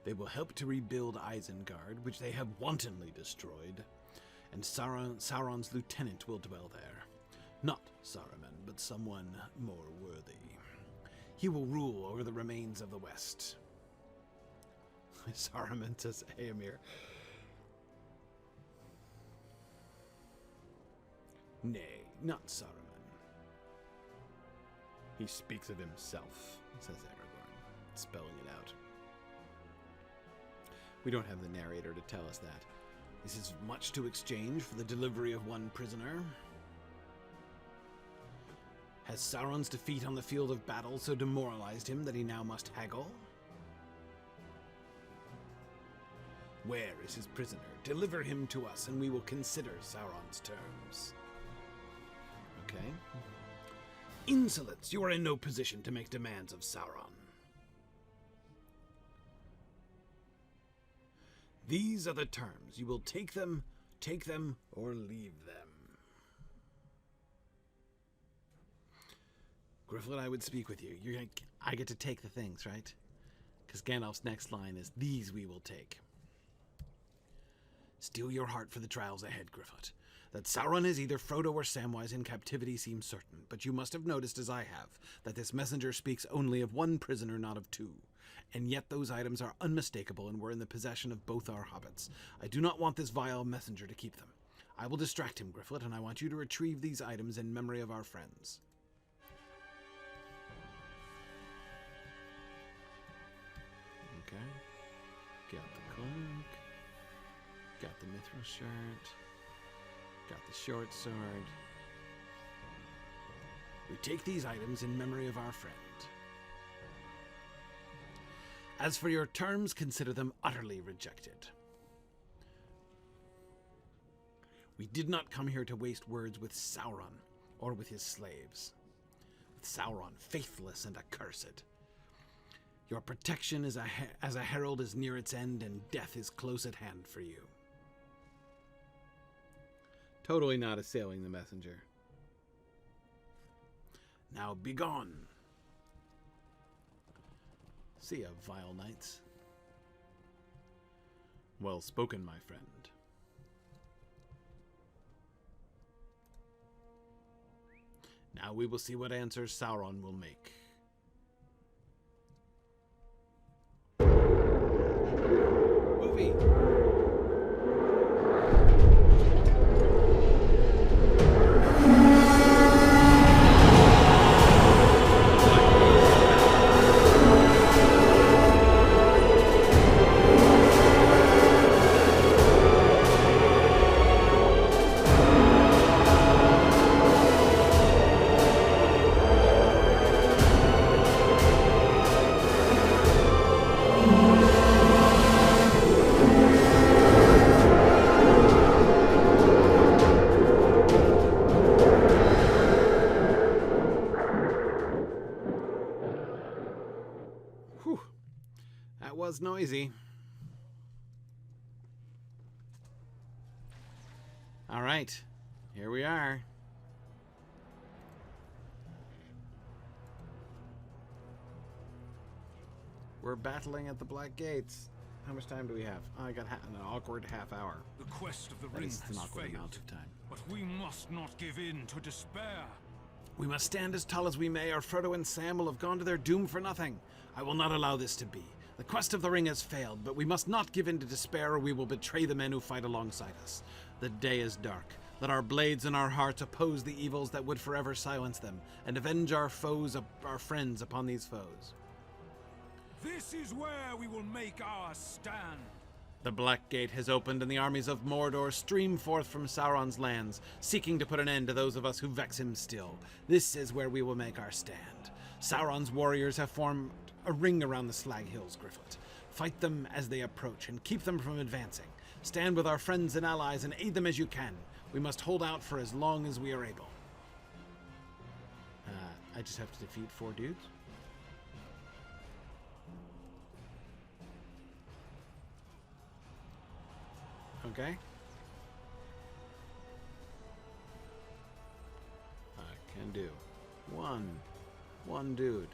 They will help to rebuild Isengard, which they have wantonly destroyed, and Sauron's lieutenant will dwell there. Not Saruman, but someone more worthy. He will rule over the remains of the West. Saruman says Éomer. Nay, not Saruman. He speaks of himself, says Aragorn, spelling it out. We don't have the narrator to tell us that. This is much to exchange for the delivery of one prisoner. Has Sauron's defeat on the field of battle so demoralized him that he now must haggle? Where is his prisoner? Deliver him to us, and we will consider Sauron's terms. Okay. Insolence! You are in no position to make demands of Sauron. These are the terms. You will take them, or leave them. Gryfflet, I would speak with you. I get to take the things, right? Because Gandalf's next line is, these we will take. Steel your heart for the trials ahead, Gryfflet. That Sauron is either Frodo or Samwise in captivity seems certain, but you must have noticed, as I have, that this messenger speaks only of one prisoner, not of two. And yet those items are unmistakable and were in the possession of both our hobbits. I do not want this vile messenger to keep them. I will distract him, Gryfflet, and I want you to retrieve these items in memory of our friends. Okay. Got the cloak. Got the mithril shirt. Got the short sword. We take these items in memory of our friend. As for your terms, consider them utterly rejected. We did not come here to waste words with Sauron or with his slaves. With Sauron, faithless and accursed. Your protection as a herald is near its end, and death is close at hand for you. Totally not assailing the messenger. Now begone. See ya, vile knights. Well spoken, my friend. Now we will see what answers Sauron will make. Movie. Noisy. All right, here we are. We're battling at the Black Gates. How much time do we have? Oh, I got an awkward half hour. The quest of the At ring least has an awkward failed, amount of time. but we must not give in to despair. We must stand as tall as we may, or Frodo and Sam will have gone to their doom for nothing. I will not allow this to be. The quest of the ring has failed, but we must not give in to despair, or we will betray the men who fight alongside us. The day is dark. Let our blades and our hearts oppose the evils that would forever silence them, and avenge our foes, our friends, upon these foes. This is where we will make our stand. The Black Gate has opened, and the armies of Mordor stream forth from Sauron's lands, seeking to put an end to those of us who vex him still. This is where we will make our stand. Sauron's warriors have formed a ring around the Slag Hills, Gryfflet. Fight them as they approach, and keep them from advancing. Stand with our friends and allies, and aid them as you can. We must hold out for as long as we are able. I just have to defeat 4 dudes? Okay. I can do. One dude.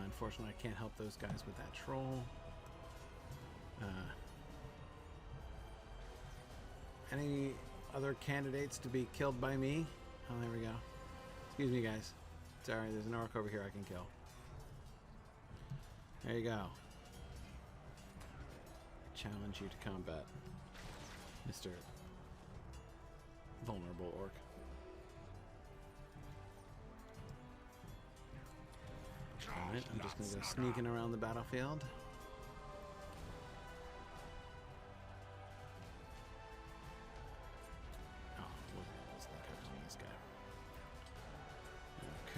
Unfortunately, I can't help those guys with that troll. Any other candidates to be killed by me? Oh, there we go. Excuse me, guys. Sorry, there's an orc over here I can kill. There you go. Challenge you to combat, Mr. Vulnerable Orc. Alright, I'm just gonna go sneaking around the battlefield. Oh, look at this thing covering this guy.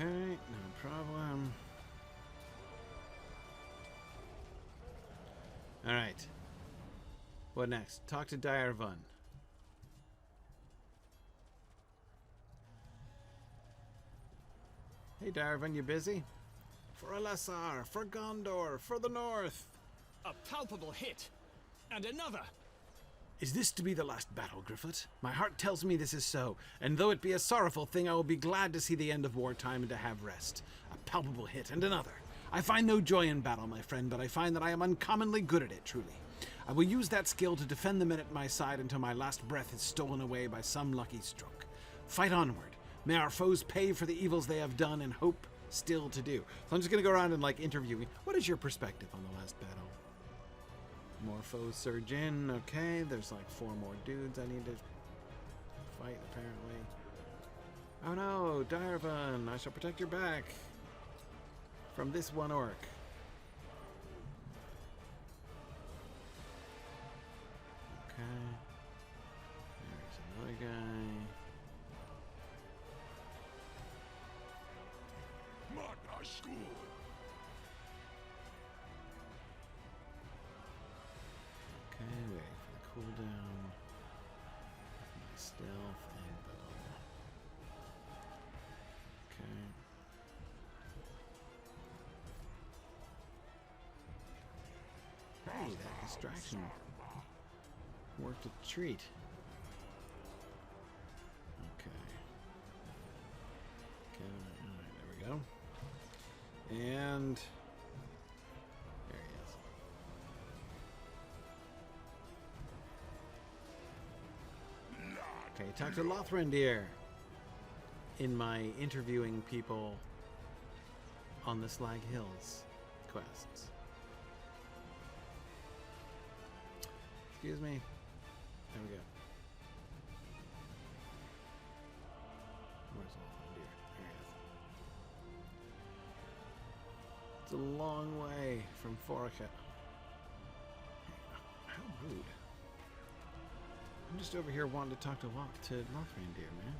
Okay, no problem. Alright. What next? Talk to Direvun. Hey Direvun, you busy? For Alessar, for Gondor, for the north. A palpable hit. And another. Is this to be the last battle, Gryfflet? My heart tells me this is so, and though it be a sorrowful thing, I will be glad to see the end of wartime and to have rest. A palpable hit, and another. I find no joy in battle, my friend, but I find that I am uncommonly good at it, truly. I will use that skill to defend the men at my side until my last breath is stolen away by some lucky stroke. Fight onward. May our foes pay for the evils they have done and hope still to do. So I'm just going to go around and, like, interviewing. What is your perspective on the last battle? More foes surge in. Okay, there's like 4 more dudes I need to fight, apparently. Oh no, Direvun, I shall protect your back from this one orc. Okay. There's another guy. Okay, wait for the cooldown. My stealth and bow. Okay. Hey, that distraction worked a treat. Okay. Alright, there we go. And there he is. Okay, talk to Lothrindir in my interviewing people on the Slag Hills quests. Excuse me. There we go. Where's Lothrindir? There he is. It's a long way from Forichet. How rude. I'm just over here wanting to talk to Lothrindir, man.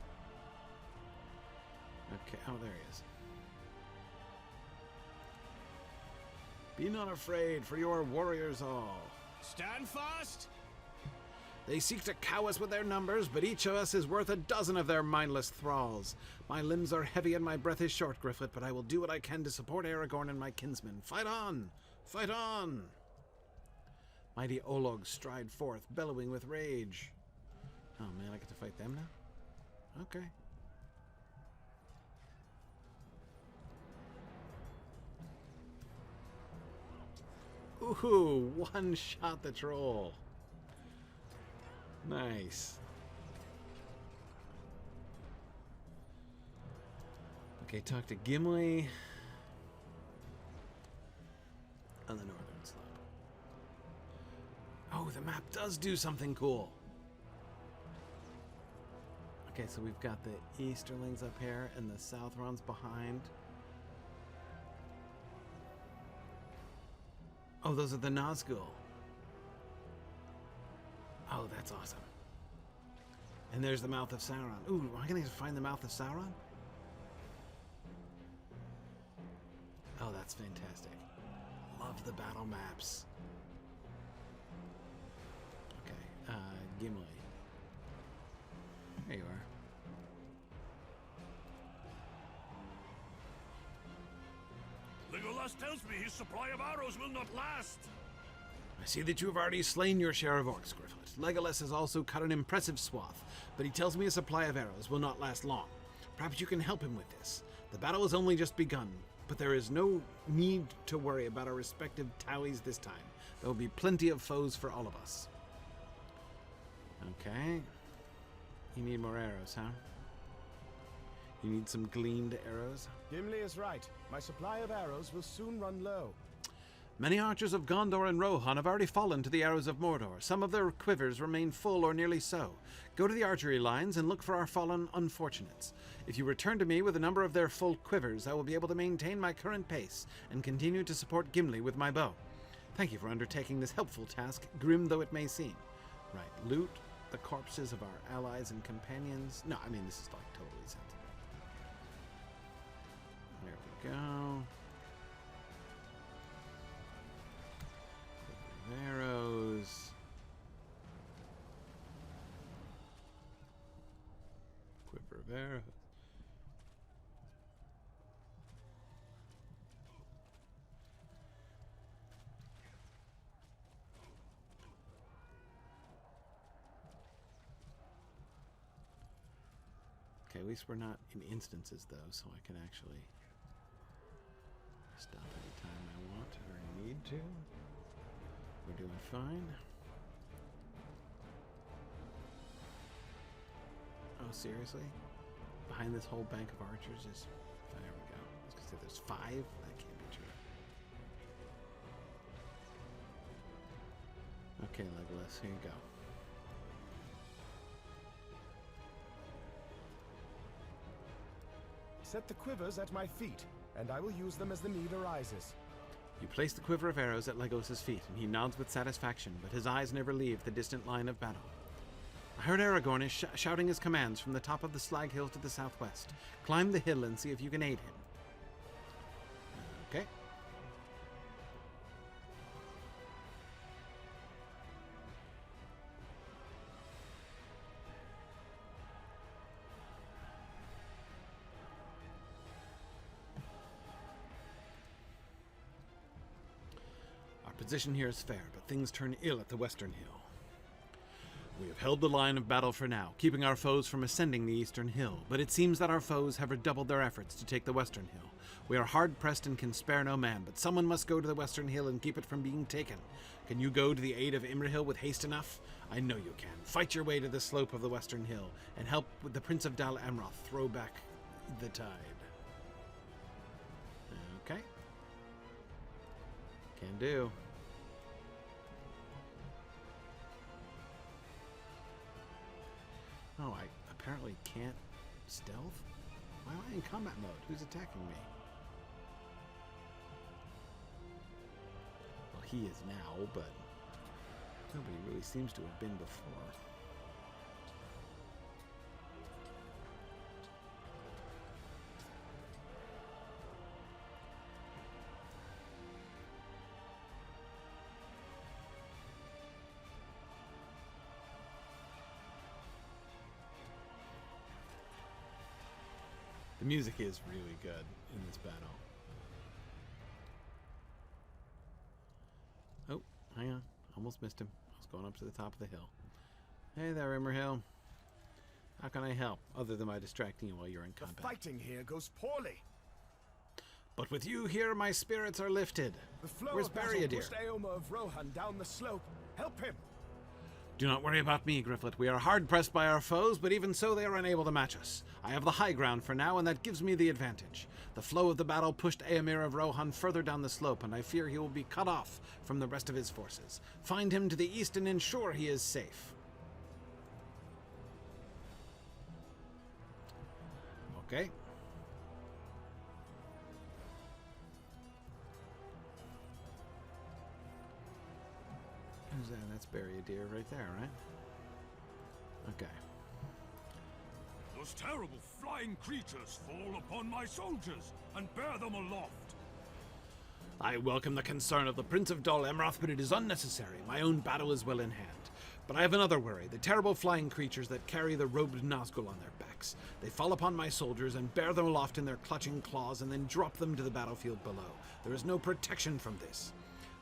Okay, oh, there he is. Be not afraid, for you are warriors all. Stand fast. They seek to cow us with their numbers, but each of us is worth a dozen of their mindless thralls. My limbs are heavy and my breath is short, Gryfflet, but I will do what I can to support Aragorn and my kinsmen. Fight on! Fight on! Mighty Ologs stride forth, bellowing with rage. Oh man, I get to fight them now? Okay. Ooh, one shot the troll. Nice. Okay, talk to Gimli on the northern slope. Oh, the map does do something cool. Okay, so we've got the Easterlings up here and the Southrons behind. Oh, those are the Nazgul. Oh, that's awesome. And there's the Mouth of Sauron. Ooh, am I going to find the Mouth of Sauron? Oh, that's fantastic. Love the battle maps. Okay, Gimli. There you are. Legolas tells me his supply of arrows will not last. I see that you have already slain your share of orcs, Gryfflet. Legolas has also cut an impressive swath, but he tells me a supply of arrows will not last long. Perhaps you can help him with this. The battle has only just begun, but there is no need to worry about our respective tallies this time. There will be plenty of foes for all of us. Okay. You need more arrows, huh? You need some gleaned arrows? Gimli is right. My supply of arrows will soon run low. Many archers of Gondor and Rohan have already fallen to the arrows of Mordor. Some of their quivers remain full or nearly so. Go to the archery lines and look for our fallen unfortunates. If you return to me with a number of their full quivers, I will be able to maintain my current pace and continue to support Gimli with my bow. Thank you for undertaking this helpful task, grim though it may seem. Right, loot the corpses of our allies and companions. No, I mean, this is like totally sensible. There we go. Arrows. Quiver of arrows. Okay, at least we're not in instances though, so I can actually stop anytime I want or need to. We're doing fine. Oh, seriously? Behind this whole bank of archers is... There we go. I was going to say there's 5? That can't be true. Okay, Legolas, here you go. Set the quivers at my feet, and I will use them as the need arises. You place the quiver of arrows at Legos' feet, and he nods with satisfaction, but his eyes never leave the distant line of battle. I heard Aragorn is shouting his commands from the top of the slag hill to the southwest. Climb the hill and see if you can aid him. Okay. Position here is fair, but things turn ill at the western hill. We have held the line of battle for now, keeping our foes from ascending the eastern hill, but it seems that our foes have redoubled their efforts to take the western hill. We are hard-pressed and can spare no man, but someone must go to the western hill and keep it from being taken. Can you go to the aid of Imrahil with haste enough? I know you can. Fight your way to the slope of the western hill, and help with the Prince of Dal Amroth throw back the tide. Okay. Can do. Oh, I apparently can't stealth? Why am I in combat mode? Who's attacking me? Well, he is now, but nobody really seems to have been before. The music is really good in this battle. Oh, hang on. Almost missed him. I was going up to the top of the hill. Hey there, Imrahil. How can I help, other than by distracting you while you're in combat? The fighting here goes poorly. But with you here, my spirits are lifted. The flow Where's of battle Barriadir? pushed Eomer of Rohan down the slope. Help him! Do not worry about me, Gryfflet. We are hard-pressed by our foes, but even so they are unable to match us. I have the high ground for now, and that gives me the advantage. The flow of the battle pushed Eomer of Rohan further down the slope, and I fear he will be cut off from the rest of his forces. Find him to the east and ensure he is safe. Okay. Who's that? That's Barriadir right there, right? Okay. Those terrible flying creatures fall upon my soldiers and bear them aloft. I welcome the concern of the Prince of Dol Amroth, but it is unnecessary. My own battle is well in hand. But I have another worry, the terrible flying creatures that carry the robed Nazgul on their backs. They fall upon my soldiers and bear them aloft in their clutching claws and then drop them to the battlefield below. There is no protection from this.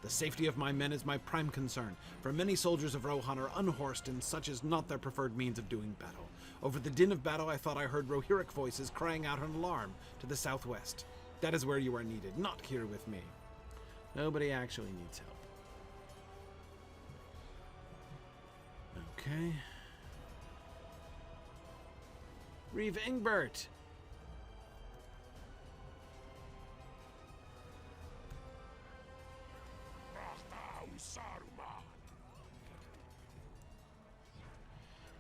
The safety of my men is my prime concern, for many soldiers of Rohan are unhorsed and such is not their preferred means of doing battle. Over the din of battle I thought I heard Rohirric voices crying out an alarm to the southwest. That is where you are needed, not here with me. Nobody actually needs help. Okay. Reeve Ingbert!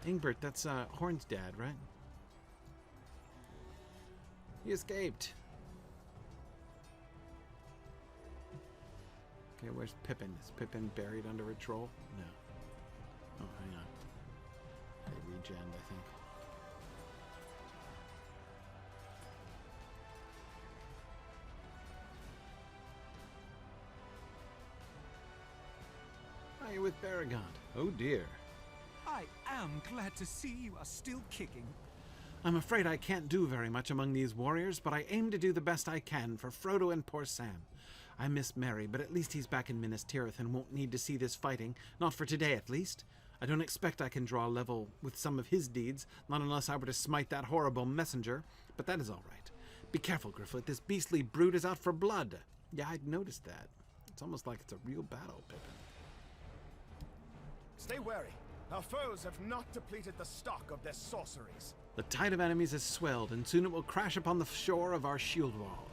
Ingbert, that's Horn's dad, right? He escaped. Okay, where's Pippin? Is Pippin buried under a troll? No. Oh, hang on. They regen, I think. Are you with Baragond? Oh dear. I am glad to see you are still kicking. I'm afraid I can't do very much among these warriors, but I aim to do the best I can for Frodo and poor Sam. I miss Merry, but at least he's back in Minas Tirith and won't need to see this fighting, not for today at least. I don't expect I can draw level with some of his deeds, not unless I were to smite that horrible messenger, but that is all right. Be careful, Gryfflet, this beastly brute is out for blood. Yeah, I'd noticed that. It's almost like it's a real battle, Pippin. Stay wary. Our foes have not depleted the stock of their sorceries. The tide of enemies has swelled, and soon it will crash upon the shore of our shield wall.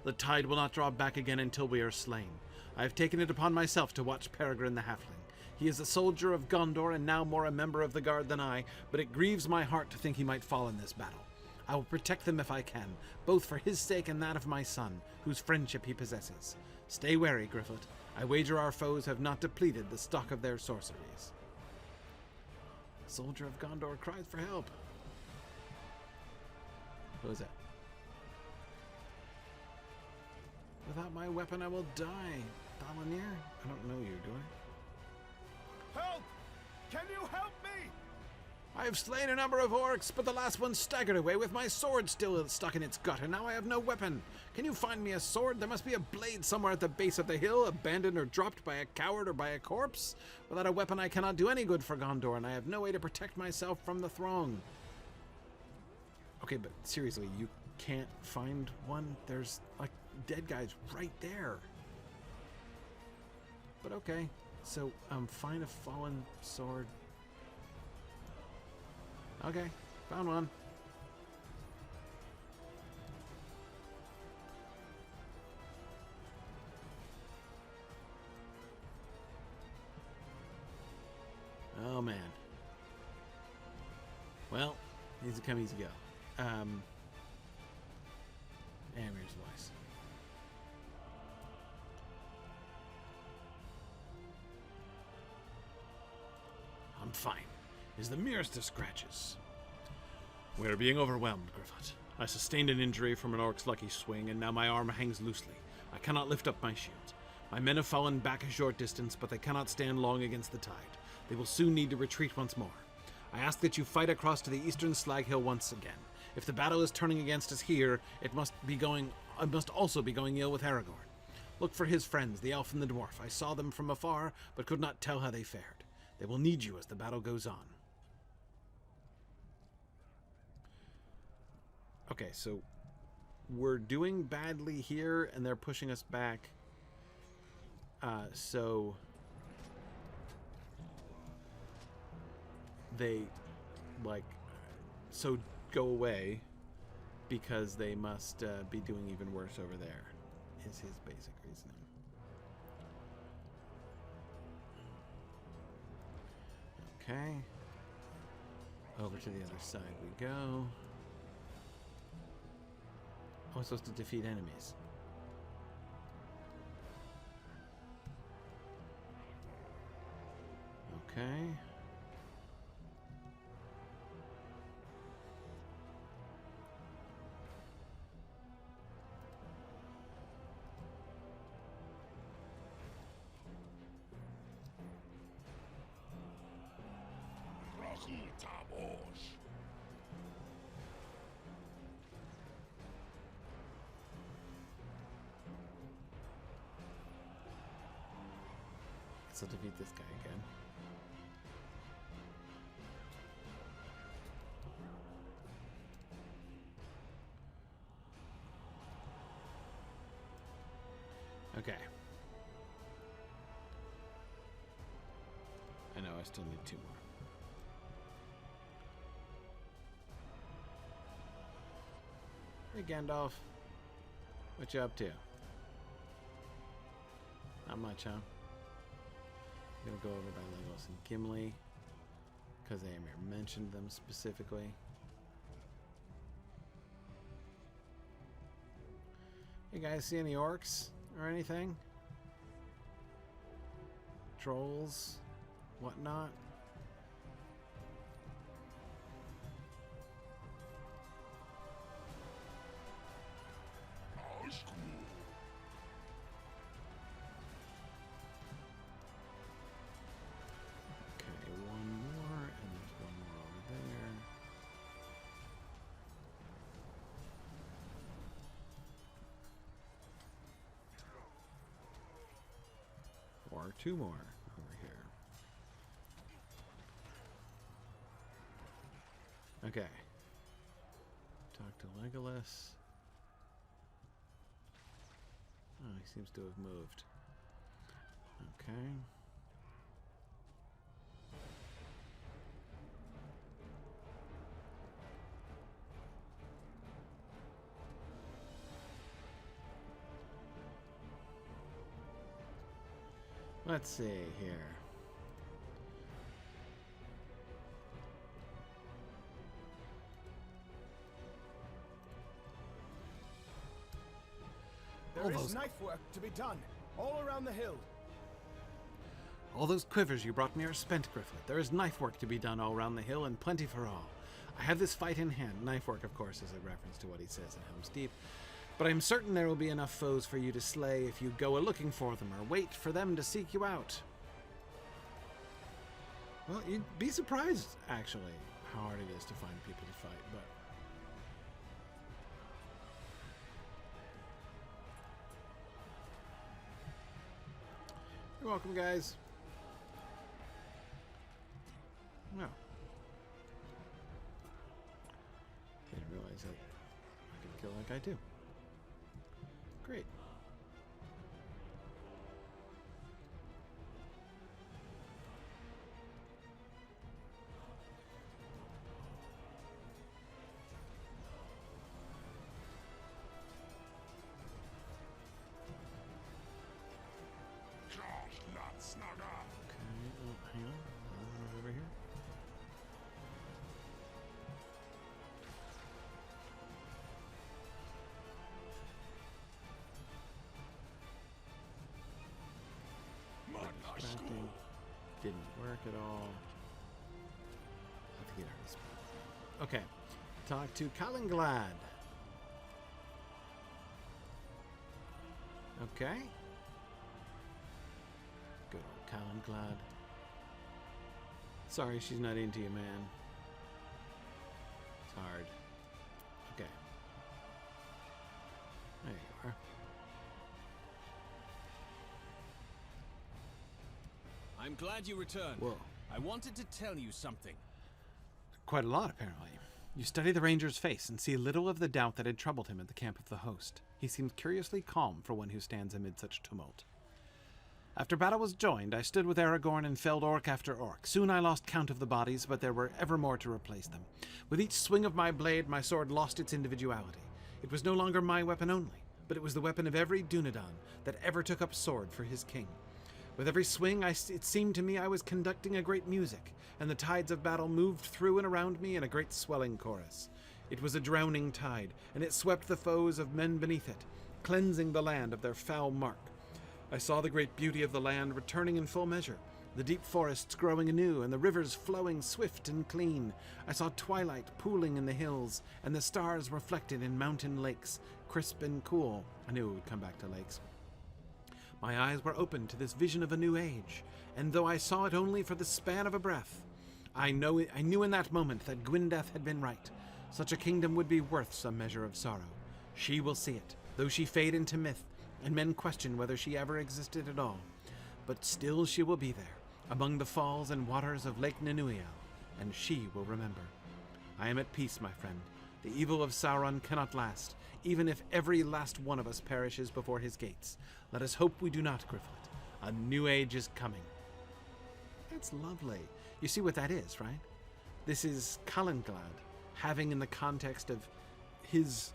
The tide will not draw back again until we are slain. I have taken it upon myself to watch Peregrine the Halfling. He is a soldier of Gondor and now more a member of the guard than I, but it grieves my heart to think he might fall in this battle. I will protect them if I can, both for his sake and that of my son, whose friendship he possesses. Stay wary, Gryfflet. I wager our foes have not depleted the stock of their sorceries. The soldier of Gondor cries for help. Who is that? Without my weapon, I will die. Dalanir? I don't know you, do I? Help! Can you help me? I have slain a number of orcs, but the last one staggered away with my sword still stuck in its gut, and now I have no weapon. Can you find me a sword? There must be a blade somewhere at the base of the hill, abandoned or dropped by a coward or by a corpse. Without a weapon, I cannot do any good for Gondor, and I have no way to protect myself from the throng. Okay, but seriously, you can't find one? There's, like, dead guys right there. But okay, so, find a fallen sword. Okay, found one. Oh man. Well, easy come, easy go. Amir's voice. I'm fine. Is the merest of scratches. We are being overwhelmed, Gryfflet. I sustained an injury from an orc's lucky swing, and now my arm hangs loosely. I cannot lift up my shield. My men have fallen back a short distance, but they cannot stand long against the tide. They will soon need to retreat once more. I ask that you fight across to the eastern slag hill once again. If the battle is turning against us here, it must also be going ill with Aragorn. Look for his friends, the elf and the dwarf. I saw them from afar, but could not tell how they fared. They will need you as the battle goes on. Okay, so we're doing badly here, and they're pushing us back. So they, go away, because they must be doing even worse over there, is his basic reasoning. Okay. Over to the other side we go. Oh, I'm supposed to defeat enemies. Okay. Guess I'll defeat this guy again. Okay. I know I still need 2 more. Hey Gandalf, what you up to? Not much, huh? I'm gonna go over by Legolas and Gimli. because Amir mentioned them specifically. You guys see any orcs or anything? Trolls, whatnot? Okay, one more, and there's one more over there. Or two more over here. Okay. Talk to Legolas. Oh, he seems to have moved. Okay. Let's see here. There is knife work to be done all around the hill. All those quivers you brought me are spent, Gryfflet. There is knife work to be done all around the hill, and plenty for all. I have this fight in hand. Knife work, of course, is a reference to what he says in Helm's Deep. But I am certain there will be enough foes for you to slay if you go a-looking for them, or wait for them to seek you out. Well, you'd be surprised, actually, how hard it is to find people to fight, but... You're welcome, guys. No. Didn't realize that I could kill like I do. Great. Okay, oh, hang on. Over here. Distracting. Didn't work at all. I think it already spoke. Okay. Talk to Calenglad. Okay. Good old Calenglad. Sorry she's not into you, man. It's hard. Okay. There you are. I'm glad you returned. Whoa. I wanted to tell you something. Quite a lot, apparently. You study the ranger's face and see little of the doubt that had troubled him at the camp of the host. He seems curiously calm for one who stands amid such tumult. After battle was joined, I stood with Aragorn and felled orc after orc. Soon I lost count of the bodies, but there were ever more to replace them. With each swing of my blade, my sword lost its individuality. It was no longer my weapon only, but it was the weapon of every Dunedain that ever took up sword for his king. With every swing, it seemed to me I was conducting a great music, and the tides of battle moved through and around me in a great swelling chorus. It was a drowning tide, and it swept the foes of men beneath it, cleansing the land of their foul mark. I saw the great beauty of the land returning in full measure, the deep forests growing anew, and the rivers flowing swift and clean. I saw twilight pooling in the hills, and the stars reflected in mountain lakes, crisp and cool. I knew it would come back to lakes. My eyes were open to this vision of a new age, and though I saw it only for the span of a breath, I knew in that moment that Gwyndeth had been right. Such a kingdom would be worth some measure of sorrow. She will see it, though she fade into myth, and men question whether she ever existed at all. But still she will be there, among the falls and waters of Lake Nanuial, and she will remember. I am at peace, my friend. The evil of Sauron cannot last, even if every last one of us perishes before his gates. Let us hope we do not, Gryfflet. A new age is coming. That's lovely. You see what that is, right? This is Calenglad, having in the context of his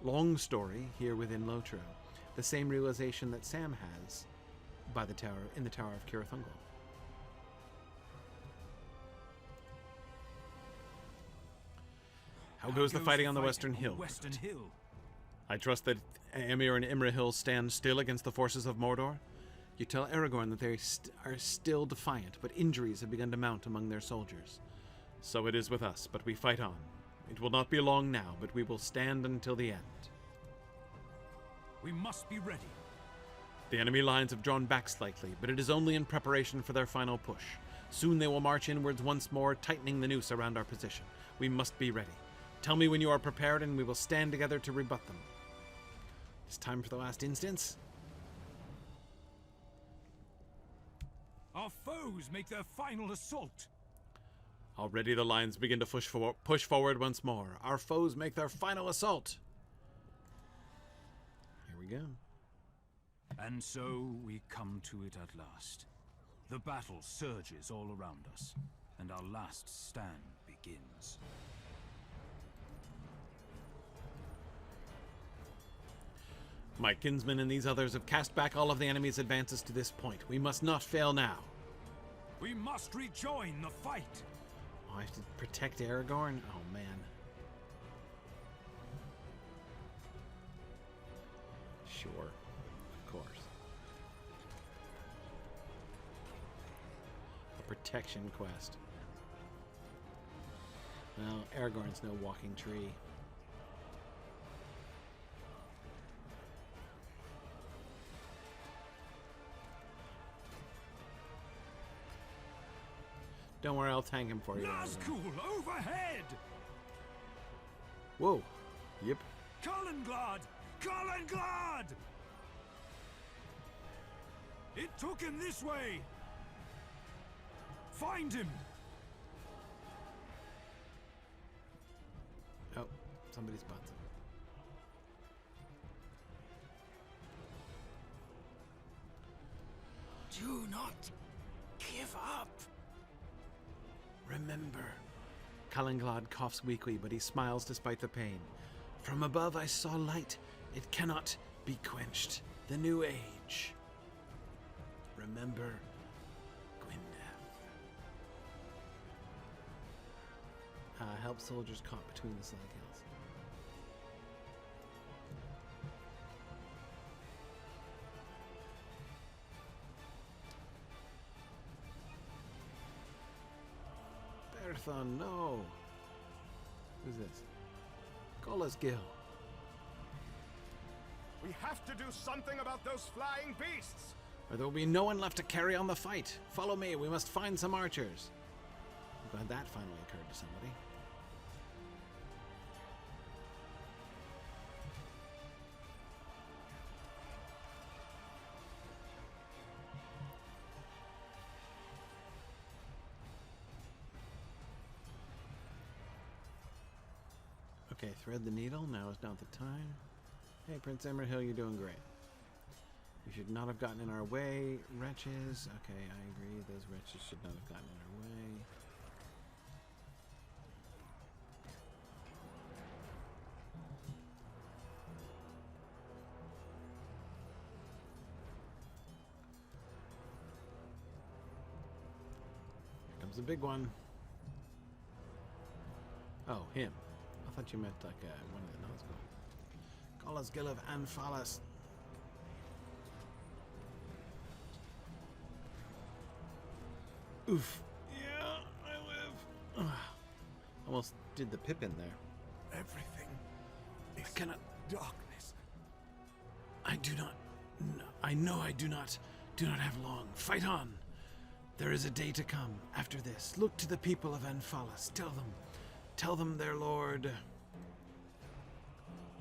long story here within Lotro, the same realization that Sam has by the tower in the Tower of Curathungol. How goes the fighting on the Western Hill? Western Hill. I trust that Emir and Imrahil stand still against the forces of Mordor. You tell Aragorn that they are still defiant, but injuries have begun to mount among their soldiers. So it is with us, but we fight on. It will not be long now, but we will stand until the end. We must be ready. The enemy lines have drawn back slightly, but it is only in preparation for their final push. Soon they will march inwards once more, tightening the noose around our position. We must be ready. Tell me when you are prepared, and we will stand together to rebut them. It's time for the last instance. Our foes make their final assault. Already the lines begin to push forward once more. Our foes make their final assault. Here we go. And so we come to it at last. The battle surges all around us, and our last stand begins. My kinsmen and these others have cast back all of the enemy's advances to this point. We must not fail now. We must rejoin the fight. Oh, I have to protect Aragorn? Oh, man. Sure. Of course. A protection quest. Well, Aragorn's no walking tree. Don't worry, I'll tank him for you. Nazgul overhead! Whoa. Yep. Calenglad! Calenglad! It took him this way! Find him! Oh, somebody spots him. Do not give up. Remember. Calenglad coughs weakly, but he smiles despite the pain. From above I saw light. It cannot be quenched. The new age. Remember Gwynneth. Help soldiers caught between the slug hills. Berthon, no. Who's this? Gollum's Gill. We have to do something about those flying beasts. Or there will be no one left to carry on the fight. Follow me, we must find some archers. I'm glad that finally occurred to somebody. Okay, thread the needle. Now is not the time. Hey, Prince Imrahil, you're doing great. You should not have gotten in our way, wretches. Okay, I agree. Those wretches should not have gotten in our way. Here comes the big one. Oh, him. I thought you meant like one of the Nazgul. Gollum's Gill of Anfalas. Oof. Yeah, I live. Ugh. Almost did the Pippin there. Everything is I cannot. darkness. I do not. No, I know I do not have long. Fight on. There is a day to come after this. Look to the people of Anfalas. Tell them their lord.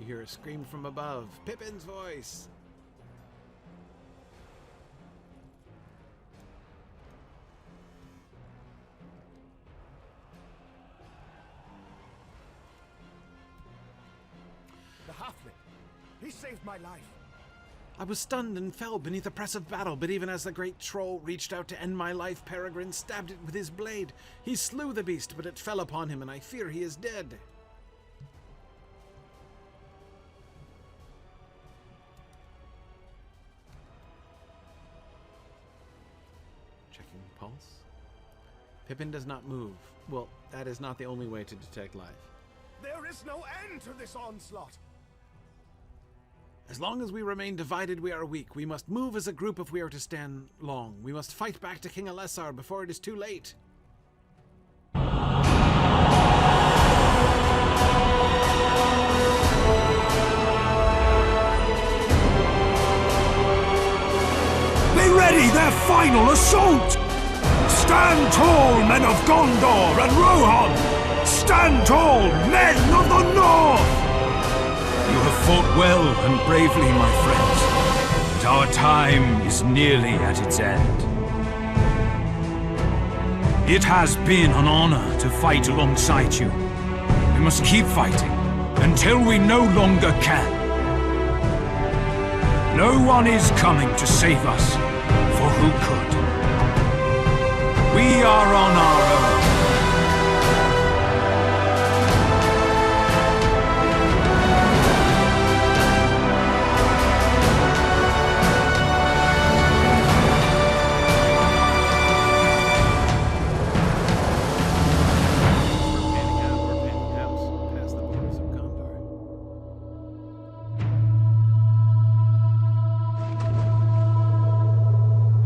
You hear a scream from above. Pippin's voice. The halfling. He saved my life. I was stunned and fell beneath the press of battle, but even as the great troll reached out to end my life, Peregrine stabbed it with his blade. He slew the beast, but it fell upon him, and I fear he is dead. Checking pulse. Pippin does not move. Well, that is not the only way to detect life. There is no end to this onslaught. As long as we remain divided, we are weak. We must move as a group if we are to stand long. We must fight back to King Alessar before it is too late. Be ready, their final assault! Stand tall, men of Gondor and Rohan! Stand tall, men of the North! You have fought well and bravely, my friends, but our time is nearly at its end. It has been an honor to fight alongside you. We must keep fighting until we no longer can. No one is coming to save us, for who could? We are on our own. We're panning out past the borders of Gondor.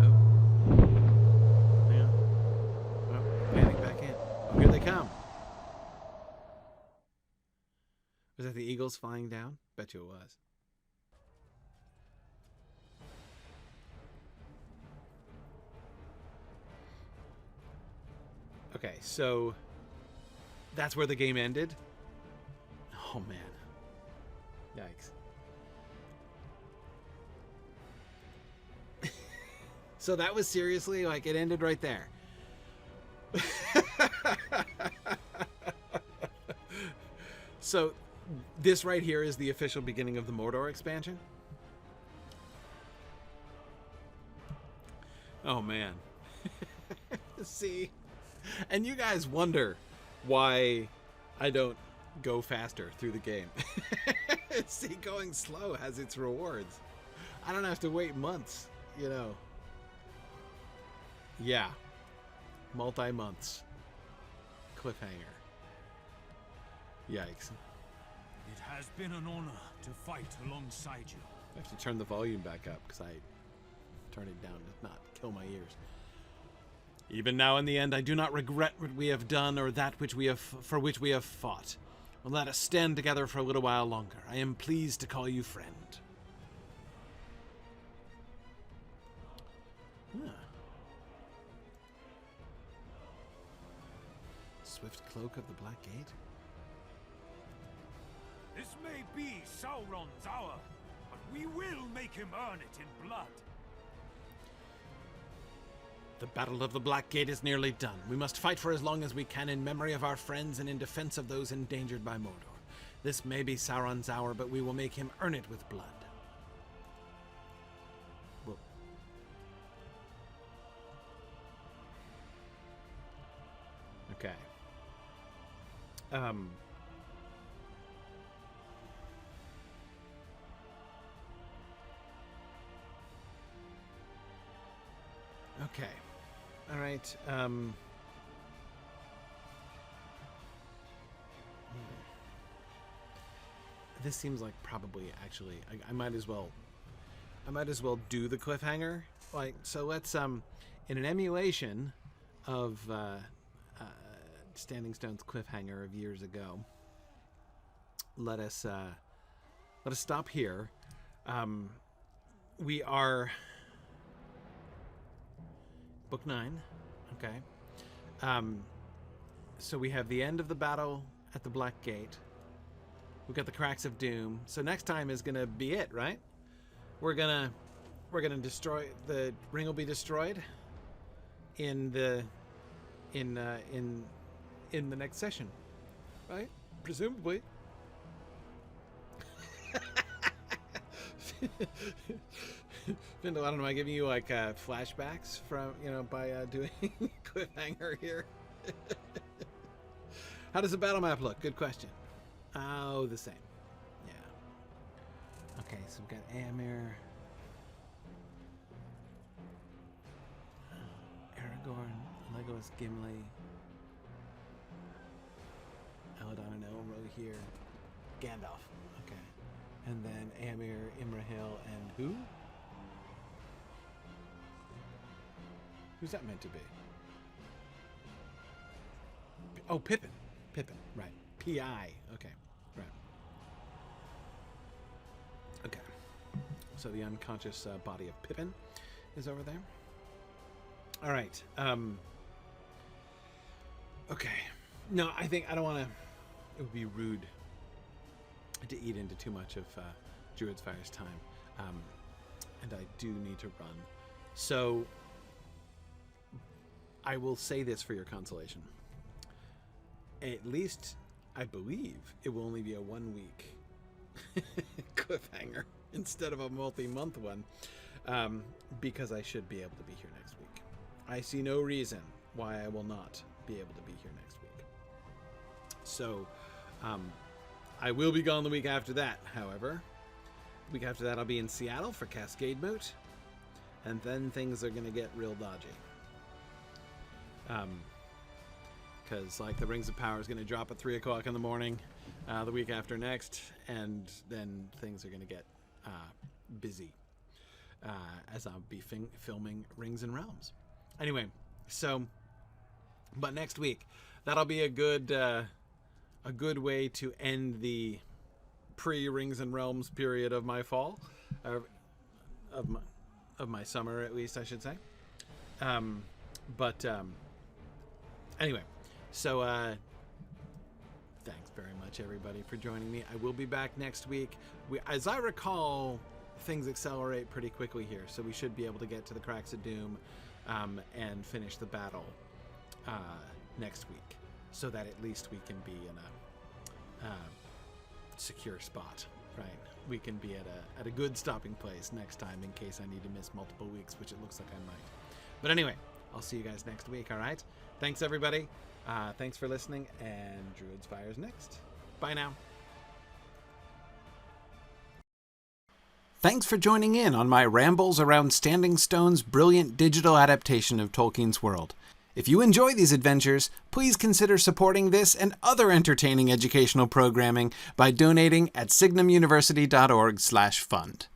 Oh. Yeah. Oh, panning back in. Oh, here they come. Was that the eagles flying down? Bet you it was. Okay, so that's where the game ended. Oh man. Yikes. So that was seriously like it ended right there. So this right here is the official beginning of the Mordor expansion. Oh man. See? And you guys wonder why I don't go faster through the game. See, going slow has its rewards. I don't have to wait months, you know. Yeah. Multi-months. Cliffhanger. Yikes. It has been an honor to fight alongside you. I have to turn the volume back up because I turned it down to not kill my ears. Even now in the end, I do not regret what we have done or that which we have for which we have fought. Well, let us stand together for a little while longer. I am pleased to call you friend. Huh. Swift cloak of the Black Gate? This may be Sauron's hour, but we will make him earn it in blood. The Battle of the Black Gate is nearly done. We must fight for as long as we can in memory of our friends and in defense of those endangered by Mordor. This may be Sauron's hour, but we will make him earn it with blood. Whoa. Okay. Okay. All right. This seems like probably actually I might as well do the cliffhanger. Like, so let's in an emulation of Standing Stone's cliffhanger of years ago. Let us stop here. We are Book 9. Okay. So we have the end of the battle at the Black Gate. We've got the Cracks of Doom. So next time is gonna be it, right? We're gonna destroy the ring. Will be destroyed in the next session, right? Presumably. Thurindol, I don't know, am I giving you like flashbacks from, by doing cliffhanger here? How does the battle map look? Good question. Oh, the same. Yeah. Okay, so we've got Aemir, Aragorn, Legolas, Gimli, Eladon and Elrohir here. Gandalf. Okay. And then Amir, Imrahil, and who? Who's that meant to be? Oh, Pippin. Pippin, right. P.I. Okay, right. Okay. So the unconscious body of Pippin is over there. All right. Okay. No, I think I don't want to... It would be rude to eat into too much of Druid's Fire's time. And I do need to run. So I will say this for your consolation. At least, I believe, it will only be a 1-week cliffhanger instead of a multi-month one, because I should be able to be here next week. I see no reason why I will not be able to be here next week. So, I will be gone the week after that, however. The week after that, I'll be in Seattle for Cascade Moot, and then things are going to get real dodgy. Because like the Rings of Power is going to drop at 3 o'clock in the morning the week after next, and then things are going to get busy as I'll be filming Rings and Realms. Anyway, so but next week that'll be a good way to end the pre-Rings and Realms period of my fall, of my summer at least, I should say. Anyway. So, thanks very much, everybody, for joining me. I will be back next week. As I recall, things accelerate pretty quickly here, so we should be able to get to the Cracks of Doom and finish the battle next week, so that at least we can be in a secure spot, right? We can be at a good stopping place next time in case I need to miss multiple weeks, which it looks like I might. But anyway, I'll see you guys next week, all right? Thanks, everybody. Thanks for listening, and Druid's Fire's next. Bye now. Thanks for joining in on my rambles around Standing Stone's brilliant digital adaptation of Tolkien's world. If you enjoy these adventures, please consider supporting this and other entertaining educational programming by donating at signumuniversity.org/fund.